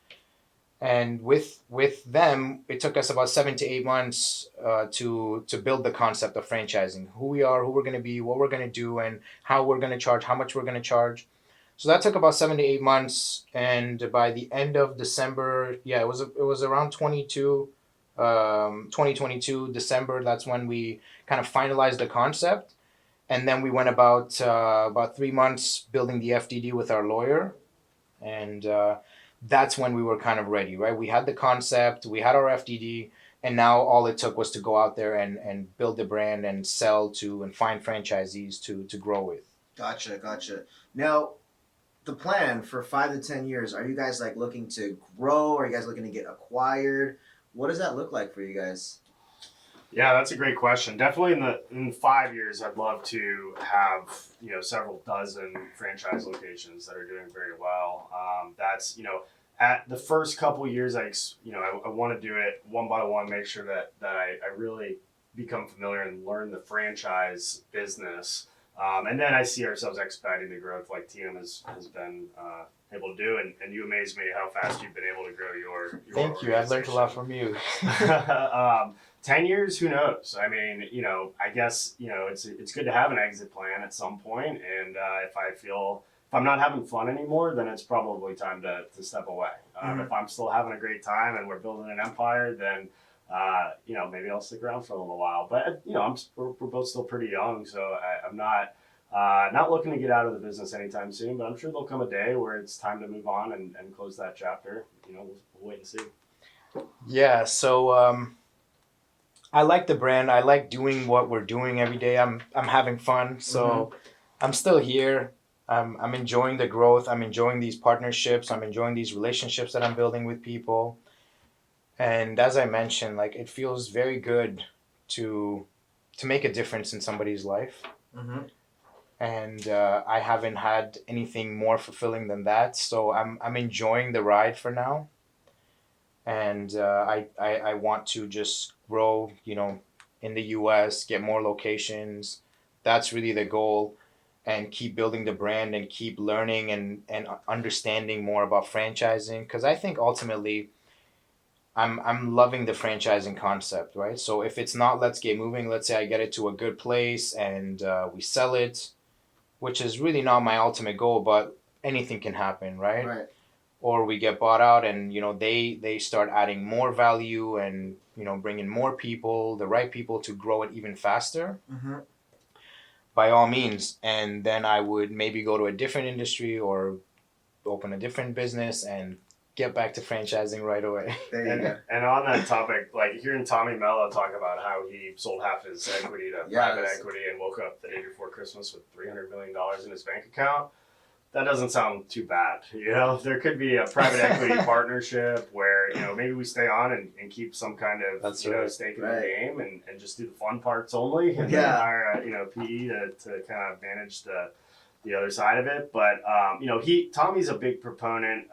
And with them, it took us about 7 to 8 months to build the concept of franchising, who we are, who we're going to be, what we're going to do, and how we're going to charge, how much we're going to charge. So that took about 7 to 8 months, and by the end of December, yeah, it was around 2022 December. That's when we kind of finalized the concept, and then we went about 3 months building the FDD with our lawyer, and that's when we were kind of ready, right? We had the concept, we had our FDD, and now all it took was to go out there and build the brand and sell to and find franchisees to grow with. Gotcha. Now, the plan for 5 to 10 years, are you guys like looking to grow? Are you guys looking to get acquired? What does that look like for you guys? Yeah, that's a great question. Definitely in 5 years, I'd love to have several dozen franchise locations that are doing very well. That's at the first couple years, I want to do it one by one, make sure that I really become familiar and learn the franchise business, and then I see ourselves expediting the growth like TM has been able to do. And you amaze me how fast you've been able to grow your Thank you. I've learned a lot from you. 10 years, who knows? I mean, I guess, it's good to have an exit plan at some point. And if I'm not having fun anymore, then it's probably time to step away. If I'm still having a great time and we're building an empire, then, maybe I'll stick around for a little while. But, we're both still pretty young, so I'm not looking to get out of the business anytime soon, but I'm sure there'll come a day where it's time to move on and close that chapter. We'll wait and see. Yeah, so I like the brand. I like doing what we're doing every day. I'm having fun. So I'm still here. I'm enjoying the growth. I'm enjoying these partnerships. I'm enjoying these relationships that I'm building with people. And as I mentioned, like it feels very good to make a difference in somebody's life. And I haven't had anything more fulfilling than that. So I'm enjoying the ride for now. And I want to just grow, in the U.S., get more locations. That's really the goal, and keep building the brand and keep learning and understanding more about franchising. Because I think ultimately, I'm loving the franchising concept, right? So if it's not let's get moving, let's say I get it to a good place and we sell it, which is really not my ultimate goal, but anything can happen, right? Right. Or we get bought out and they start adding more value and bringing more people, the right people to grow it even faster. By all means. And then I would maybe go to a different industry or open a different business and get back to franchising right away. There you go. And on that topic, like hearing Tommy Mello talk about how he sold half his equity to private equity and woke up the day before Christmas with $300 million in his bank account, that doesn't sound too bad. There could be a private equity partnership where, maybe we stay on and keep some kind of stake in the game and just do the fun parts only and then hire a PE to kind of manage the other side of it. But, Tommy's a big proponent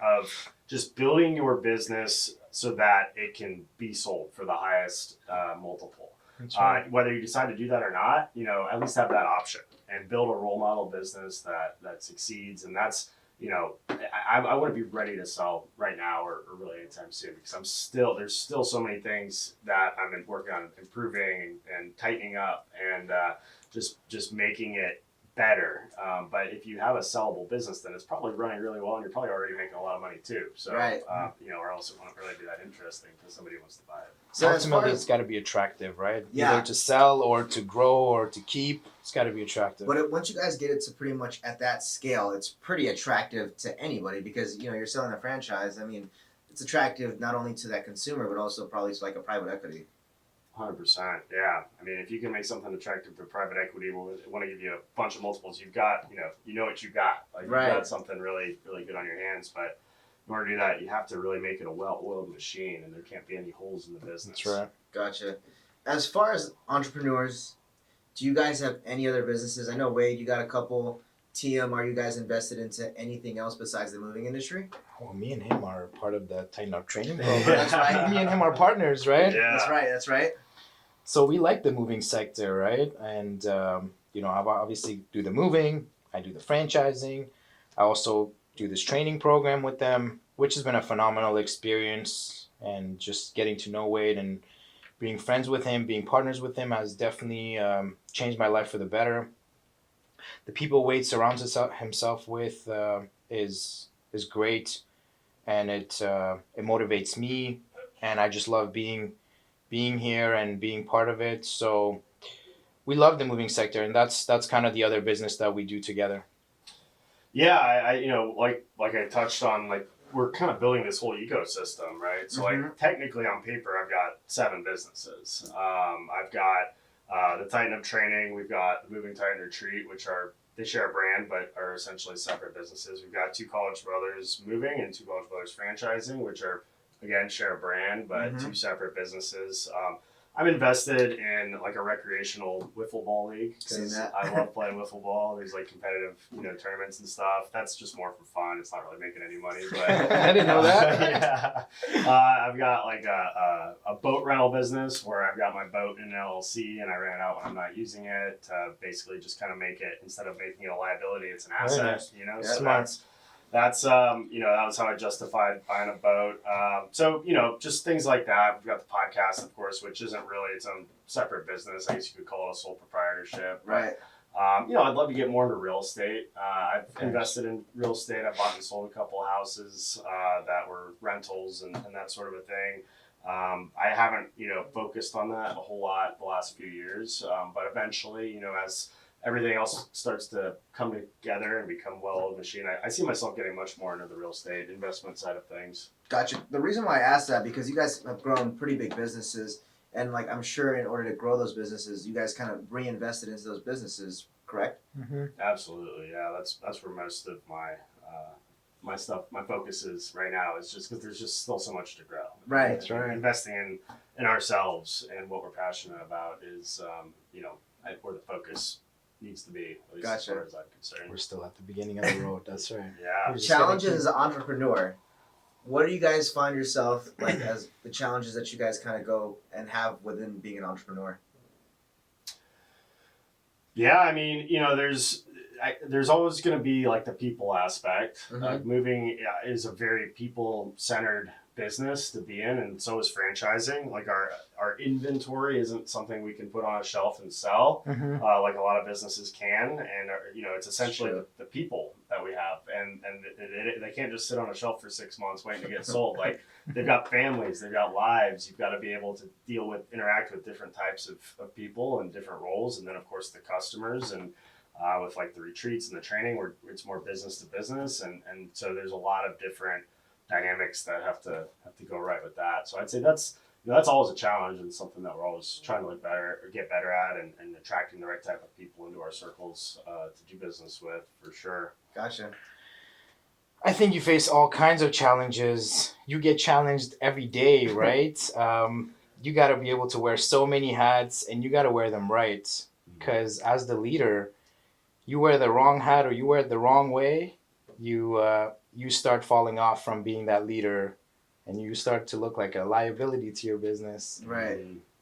of just building your business so that it can be sold for the highest multiple. Right. Whether you decide to do that or not, at least have that option and build a role model business that succeeds. And that's, I wouldn't be ready to sell right now or really anytime soon because there's still so many things that I'm working on improving and tightening up and just making it better. But if you have a sellable business, then it's probably running really well and you're probably already making a lot of money too. So, or else it won't really be that interesting because somebody wants to buy it. So ultimately, it's got to be attractive, right? Yeah. Either to sell or to grow or to keep. It's got to be attractive. But once you guys get it to pretty much at that scale, it's pretty attractive to anybody because, you're selling a franchise. I mean, it's attractive not only to that consumer, but also probably to like a private equity. 100%. Yeah. I mean, if you can make something attractive to private equity, we'll want to give you a bunch of multiples. You've got, what you got. Like, you've got something really, really good on your hands. But, in order to do that, you have to really make it a well-oiled machine, and there can't be any holes in the business. That's right. Gotcha. As far as entrepreneurs, do you guys have any other businesses? I know, Wade, you got a couple. TM, are you guys invested into anything else besides the moving industry? Well, me and him are part of the Tighten Up training Yeah. program. That's right. Me and him are partners, right? Yeah. That's right. So we like the moving sector, right? And I obviously do the moving. I do the franchising. I also do this training program with them, which has been a phenomenal experience. And just getting to know Wade and being friends with him, being partners with him has definitely changed my life for the better. The people Wade surrounds himself with is great, and it motivates me, and I just love being here and being part of it. So we love the moving sector, and that's kind of the other business that we do together. Yeah, I like I touched on, like, we're kind of building this whole ecosystem, right? So like technically on paper, I've got 7 businesses. I've got the Tighten Up training. We've got the Moving Tighten Retreat, which they share a brand but are essentially separate businesses. We've got 2 College Brothers Moving and 2 College Brothers Franchising, which are again share a brand but 2 separate businesses. I'm invested in like a recreational wiffle ball league because I love playing wiffle ball. There's like competitive, tournaments and stuff. That's just more for fun. It's not really making any money, but I didn't know that. Yeah. I've got like a boat rental business where I've got my boat in an LLC and I rent it out when I'm not using it. Basically, just kind of make it, instead of making it a liability, it's an asset. Nice. Yeah, So smart. That's that was how I justified buying a boat. So just things like that. We've got the podcast, of course, which isn't really its own separate business. I guess you could call it a sole proprietorship. Right. I'd love to get more into real estate. I've invested in real estate. I bought and sold a couple of houses that were rentals and that sort of a thing. I haven't focused on that a whole lot the last few years, but eventually, as everything else starts to come together and become well-oiled machine, I see myself getting much more into the real estate investment side of things. Gotcha. The reason why I asked that, because you guys have grown pretty big businesses, and like I'm sure in order to grow those businesses, you guys kind of reinvested into those businesses, correct? Mm-hmm. Absolutely, yeah. That's where most of my focus is right now. Is just because there's just still so much to grow. Right. That's right. Investing in ourselves and what we're passionate about is where the focus needs to be, at least as far as I'm concerned. We're still at the beginning of the road. That's right. Yeah. Challenges as an entrepreneur. What do you guys find yourself like as the challenges that you guys kind of go and have within being an entrepreneur? Yeah, I mean, there's always going to be like the people aspect. Moving is a very people-centered business to be in, and so is franchising. Like our inventory isn't something we can put on a shelf and sell, like a lot of businesses can. And it's essentially the people that we have, and they can't just sit on a shelf for 6 months waiting to get sold. Like they've got families, they've got lives. You've got to be able to interact with different types of people and different roles, and then of course the customers and. With like the retreats and the training, where it's more business to business, and so there's a lot of different dynamics that have to go right with that. So I'd say that's always a challenge and something that we're always trying to get better at, and attracting the right type of people into our circles to do business with, for sure. Gotcha. I think you face all kinds of challenges. You get challenged every day, right? You got to be able to wear so many hats, and you got to wear them right, because as the leader, you wear the wrong hat or you wear it the wrong way, you start falling off from being that leader, and you start to look like a liability to your business. Right.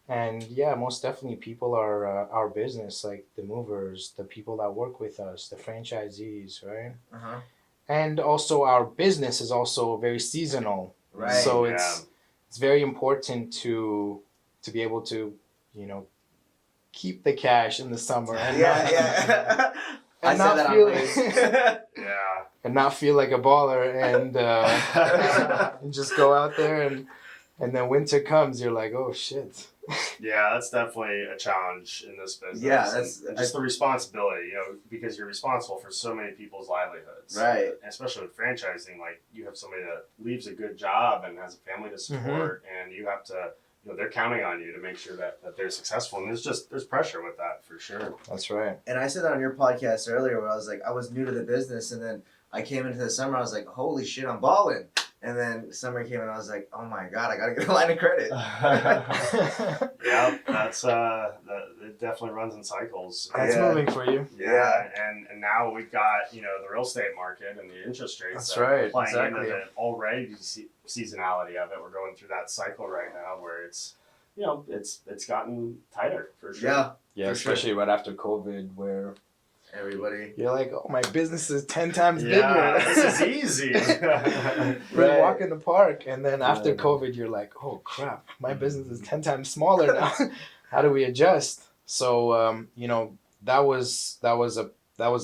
And yeah, most definitely people are our business, like the movers, the people that work with us, the franchisees, right? And also our business is also very seasonal. Right. So it's very important to be able to, keep the cash in the summer and and not feel like a baller and just go out there and then winter comes, you're like, oh shit. Yeah, that's definitely a challenge in this business. Yeah, and just the responsibility, because you're responsible for so many people's livelihoods. Right. And especially with franchising, like you have somebody that leaves a good job and has a family to support, and you have to. They're counting on you to make sure that they're successful, and there's pressure with that for sure. That's right. And I said that on your podcast earlier, where I was like, I was new to the business, and then I came into the summer, I was like, holy shit, I'm balling. And then summer came and I was like, oh my God, I gotta get a line of credit. Yep, that's it definitely runs in cycles. That's Yeah. moving for you. Yeah, and now we've got the real estate market and the interest rates. That's that are right, playing exactly. into the already seasonality of it. We're going through that cycle right now where it's it's gotten tighter for sure. Yeah, Yeah, For sure. especially right after COVID, where everybody. you're like, oh, my business is 10 times Yeah, bigger. this is easy. We Right. walk in the park, and then after Yeah. COVID, you're like, oh crap, my business is 10 times smaller now. How do we adjust? So that was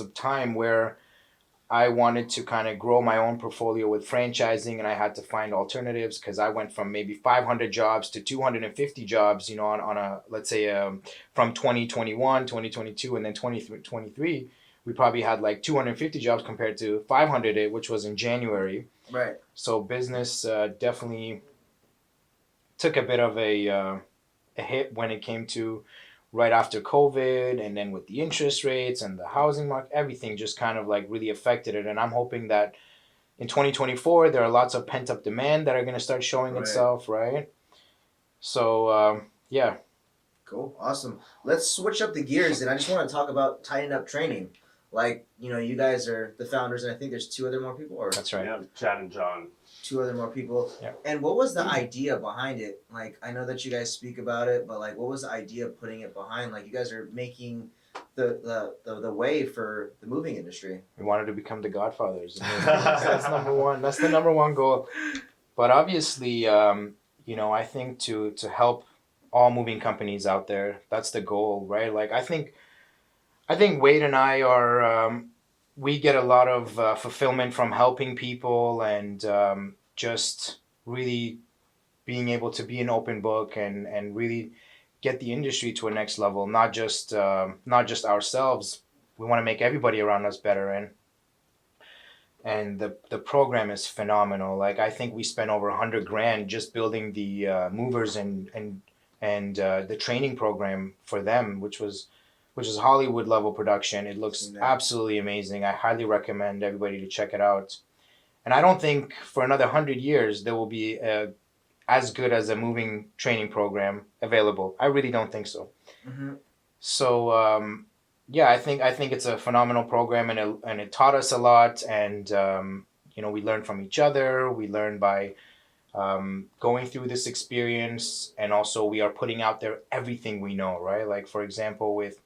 a time where I wanted to kind of grow my own portfolio with franchising, and I had to find alternatives because I went from maybe 500 jobs to 250 jobs, on a, let's say, from 2021, 2022, and then 2023, we probably had like 250 jobs compared to 500, which was in January. Right. So business definitely took a bit of a hit when it came to right after COVID, and then with the interest rates and the housing market, everything just kind of like really affected it. And I'm hoping that in 2024 there are lots of pent up demand that are going to start showing Right. itself, right? So yeah. Cool. Awesome. Let's switch up the gears, and I just want to talk about tighten up training. Like, you guys are the founders, and I think there's two other more people, or That's right. Yeah, Chad and John. two other more people. Yeah. And what was the idea behind it? Like, I know that you guys speak about it, but like, what was the idea of putting it behind? Like, you guys are making the way for the moving industry. We wanted to become the Godfathers. That's number one. That's the number one goal. But obviously, I think to help all moving companies out there, that's the goal, right? Like I think Wade and I are we get a lot of fulfillment from helping people and just really being able to be an open book and really get the industry to a next level. Not just ourselves. We want to make everybody around us better, and the program is phenomenal. Like I think we spent over $100,000 just building the movers and the training program for them, which is Hollywood level production. It looks Seen that. absolutely amazing. I highly recommend everybody to check it out. And I don't think for another 100 years there will be as good as a moving training program available. I really don't think so. Mm-hmm. So yeah, I think it's a phenomenal program, and it taught us a lot. And we learned from each other. We learned by going through this experience, and also we are putting out there everything we know, right? Like for example, with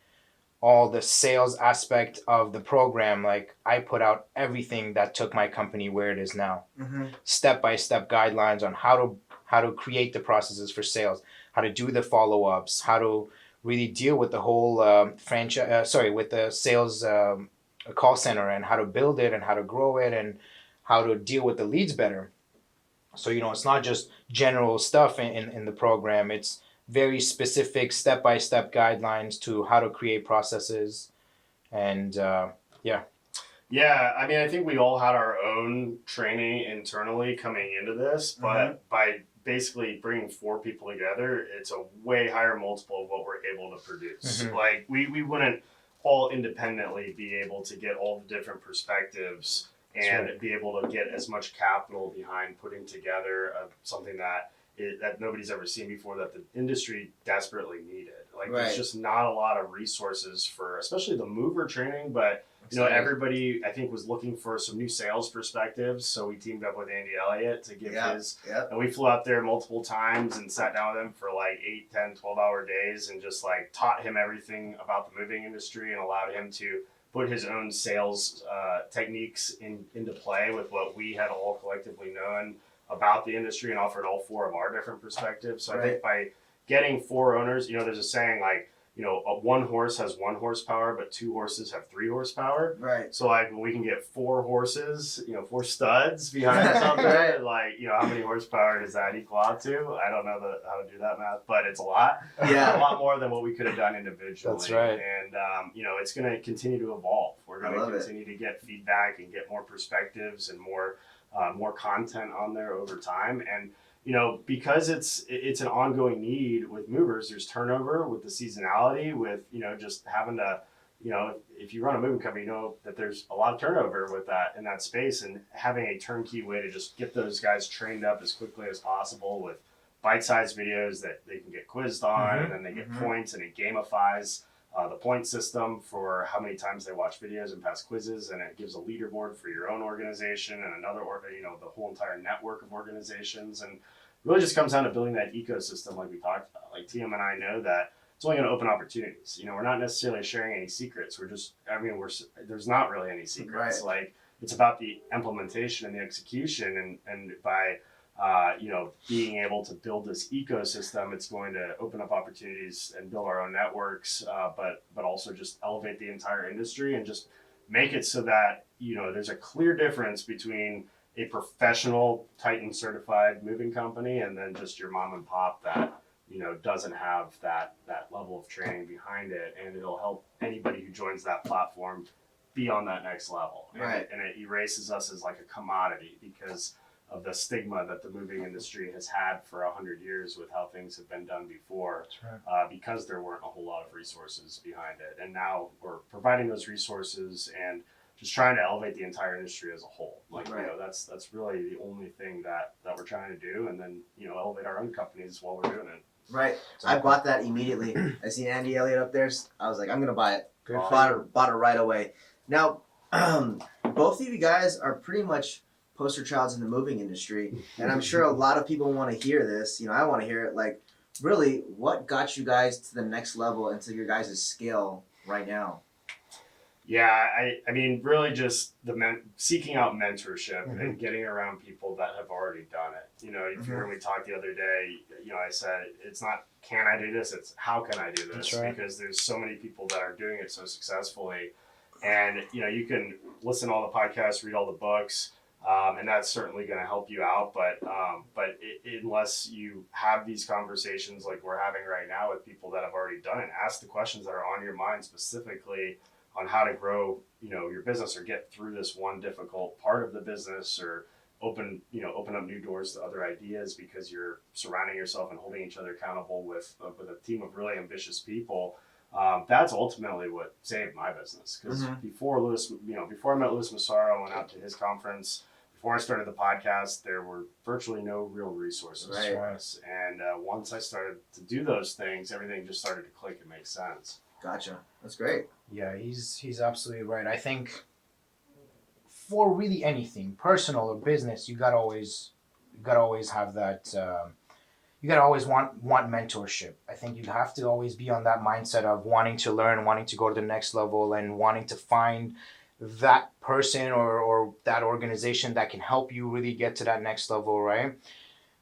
all the sales aspect of the program, like I put out everything that took my company where it is now, Mm-hmm. step-by-step guidelines on how to create the processes for sales, how to do the follow-ups, how to really deal with the whole with the sales call center, and how to build it and how to grow it and how to deal with the leads better. So it's not just general stuff in the program. It's very specific step-by-step guidelines to how to create processes. And Yeah, I mean, I think we all had our own training internally coming into this, but by basically bringing 4 people together, it's a way higher multiple of what we're able to produce. Mhm. Like, we wouldn't all independently be able to get all the different perspectives and right. be able to get as much capital behind putting together something that nobody's ever seen before, that the industry desperately needed. Like, Right. there's just not a lot of resources for, especially the mover training, but Exactly. everybody I think was looking for some new sales perspectives, so we teamed up with Andy Elliott to give his. Yep. And we flew out there multiple times and sat down with him for like 8, 10, 12-hour days and just like taught him everything about the moving industry and allowed him to put his own sales techniques into play with what we had all collectively known about the industry, and offered all 4 of our different perspectives. So I think by getting 4 owners, there's a saying like, one horse has 1 horsepower, but 2 horses have 3 horsepower. Right. So like when we can get 4 horses, 4 studs behind something, Right. like, how many horsepower does that equal out to? I don't know how to do that math, but it's a lot. Yeah. A lot more than what we could have done individually. That's right. And, it's going to continue to evolve. We're going I to love it. continue to get feedback and get more perspectives and more content on there over time. And, because it's an ongoing need with movers, there's turnover with the seasonality, with, just having to if you run a moving company, you know that there's a lot of turnover with that in that space, and having a turnkey way to just get those guys trained up as quickly as possible with bite-sized videos that they can get quizzed on, and then they get points, and it gamifies the point system for how many times they watch videos and pass quizzes, and it gives a leaderboard for your own organization and another, the whole entire network of organizations, and really just comes down to building that ecosystem like we talked about. Like TM and I know that it's only going to open opportunities. We're not necessarily sharing any secrets. There's not really any secrets. Right. Like, it's about the implementation and the execution, and by being able to build this ecosystem, it's going to open up opportunities and build our own networks, but also just elevate the entire industry and just make it so that there's a clear difference between a professional Titan certified moving company and then just your mom and pop that doesn't have that level of training behind it, and it'll help anybody who joins that platform be on that next level. Right. And it erases us as like a commodity because of the stigma that the moving industry has had for 100 years with how things have been done before. That's right. Because there weren't a whole lot of resources behind it. And now we're providing those resources and just trying to elevate the entire industry as a whole. Like, Right. That's really the only thing that we're trying to do, and then, elevate our own companies while we're doing it. Right. I bought that immediately. I seen Andy Elliott up there. I was like, I'm gonna buy it. Good. Bought it right away. Now, both of you guys are pretty much poster childs in the moving industry, and I'm sure a lot of people want to hear this. I want to hear it. Like, really, what got you guys to the next level and to your guys' scale right now? Yeah, I mean, really just seeking out mentorship and getting around people that have already done it. If you heard me talk the other day, I said, it's not, can I do this? It's how can I do this? That's right. Because there's so many people that are doing it so successfully. And, you can listen to all the podcasts, read all the books, and that's certainly going to help you out. But unless you have these conversations like we're having right now with people that have already done it, ask the questions that are on your mind specifically on how to grow, your business or get through this one difficult part of the business, or open up new doors to other ideas, because you're surrounding yourself and holding each other accountable with a team of really ambitious people. That's ultimately what saved my business. Because before I met Louis Massaro, went out to his conference, before I started the podcast, there were virtually no real resources for us. And once I started to do those things, everything just started to click and make sense. Gotcha. That's great. Yeah, he's absolutely right. I think for really anything, personal or business, you gotta always have that. You gotta always want mentorship. I think you have to always be on that mindset of wanting to learn, wanting to go to the next level, and wanting to find that person or that organization that can help you really get to that next level, right?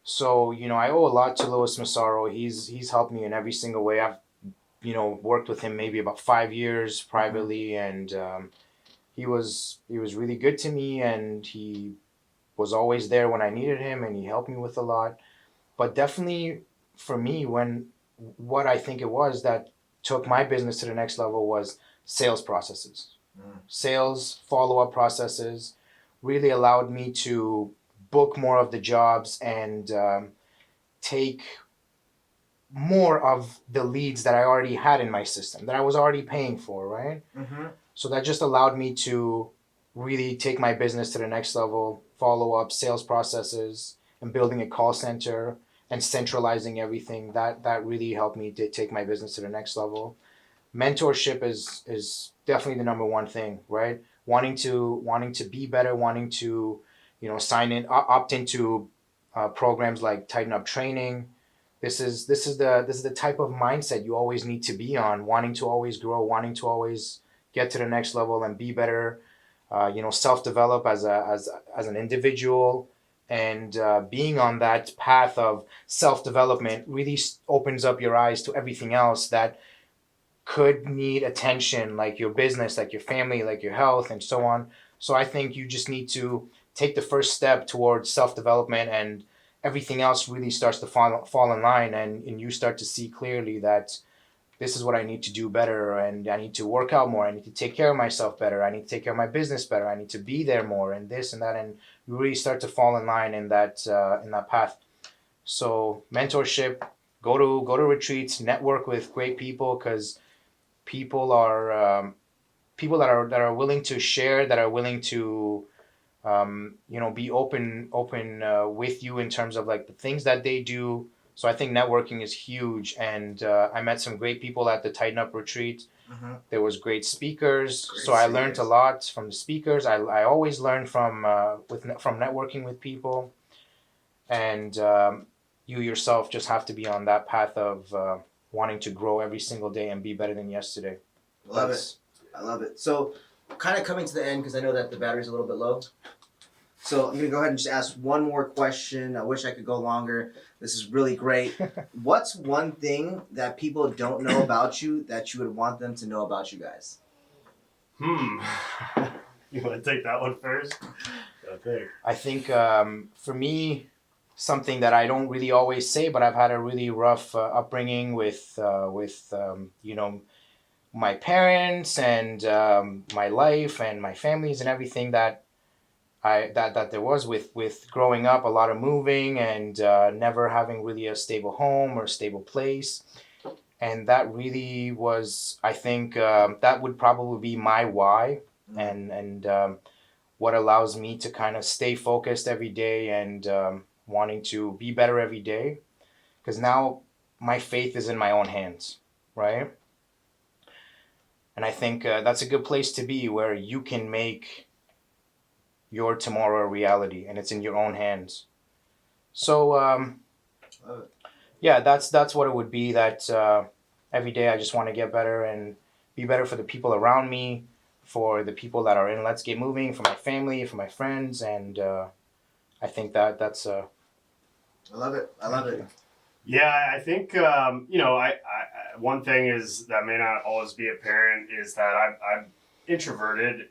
So I owe a lot to Louis Massaro. He's helped me in every single way. I've worked with him maybe about 5 years privately, and he was really good to me, and he was always there when I needed him, and he helped me with a lot. But definitely for me, what I think it was that took my business to the next level was sales processes. Sales follow-up processes really allowed me to book more of the jobs and take more of the leads that I already had in my system, that I was already paying for, right? So that just allowed me to really take my business to the next level, follow up sales processes, and building a call center and centralizing everything. That really helped me to take my business to the next level. Mentorship is definitely the number one thing, right? Wanting to be better, wanting to opt into programs like Tighten Up Training. This is the type of mindset you always need to be on, wanting to always grow, wanting to always get to the next level and be better. Self-develop as an individual, and being on that path of self-development really opens up your eyes to everything else that could need attention, like your business, like your family, like your health, and so on. So I think you just need to take the first step towards self-development, and everything else really starts to fall in line, and you start to see clearly that this is what I need to do better, and I need to work out more, I need to take care of myself better, I need to take care of my business better, I need to be there more, and this and that, and you really start to fall in line in that path. So mentorship, go to retreats, network with great people, because people are people that are willing to share, that are willing to be open with you in terms of like the things that they do. So I think networking is huge, and I met some great people at the Tighten Up retreat. Mhm. There was great speakers, Great so I learned a speakers. lot from the speakers. I always learn from networking with people, and you yourself just have to be on that path of wanting to grow every single day and be better than yesterday. Love it. I love it. So, kind of coming to the end because I know that the battery's a little bit low. So I'm gonna go ahead and just ask one more question. I wish I could go longer. This is really great. What's one thing that people don't know about you that you would want them to know about you guys? You want to take that one first? I think for me, something that I don't really always say, but I've had a really rough upbringing with my parents and my life and my families and everything that there was with growing up, a lot of moving and never having really a stable home or stable place. And that really was, I think, that would probably be my why, and what allows me to kind of stay focused every day and wanting to be better every day. Because now my faith is in my own hands, right? And I think that's a good place to be, where you can make your tomorrow a reality, and it's in your own hands. So yeah, that's what it would be. That every day I just want to get better and be better for the people around me, for the people that are in Let's Get Moving, for my family, for my friends, and I think that's I love it. I love it. Yeah, I think I one thing is that may not always be apparent is that I'm introverted.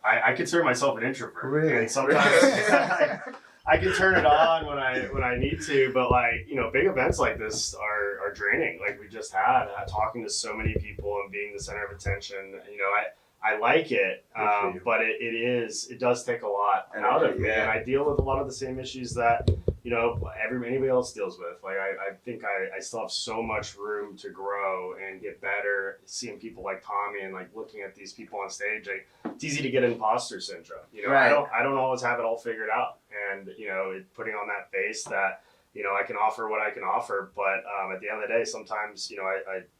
I consider myself an introvert. Really? And sometimes I can turn it on when I need to, but big events like this are draining. Like we just had, talking to so many people and being the center of attention. I like it, but it does take a lot out of me, and I deal with a lot of the same issues that anybody else deals with. Like I think I still have so much room to grow and get better. Seeing people like Tommy and like looking at these people on stage, like it's easy to get imposter syndrome. Right. I don't always have it all figured out, and putting on that face that I can offer what I can offer, but at the end of the day, sometimes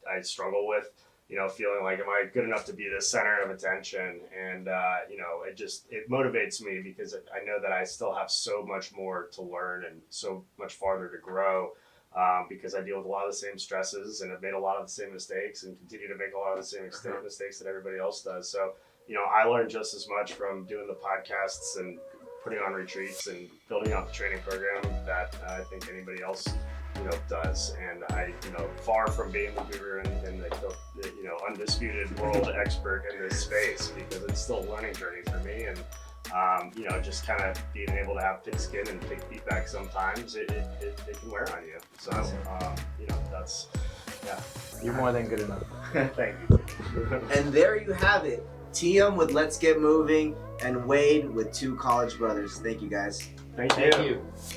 I struggle with feeling like, am I good enough to be the center of attention? And it motivates me because I know that I still have so much more to learn and so much farther to grow, because I deal with a lot of the same stresses and have made a lot of the same mistakes and continue to make a lot of the same mistakes that everybody else does. So I learned just as much from doing the podcasts and putting on retreats and building out the training program that I think anybody else does. And I far from being the guru and the undisputed world expert in this space, because it's still a learning journey for me. And just kind of being able to have thick skin and take feedback sometimes, it can wear on you. So that's you're more than good enough. Thank you. And there you have it. TM with Let's Get Moving and Wade with Two College Brothers. Thank you guys. Thank you. Thank you.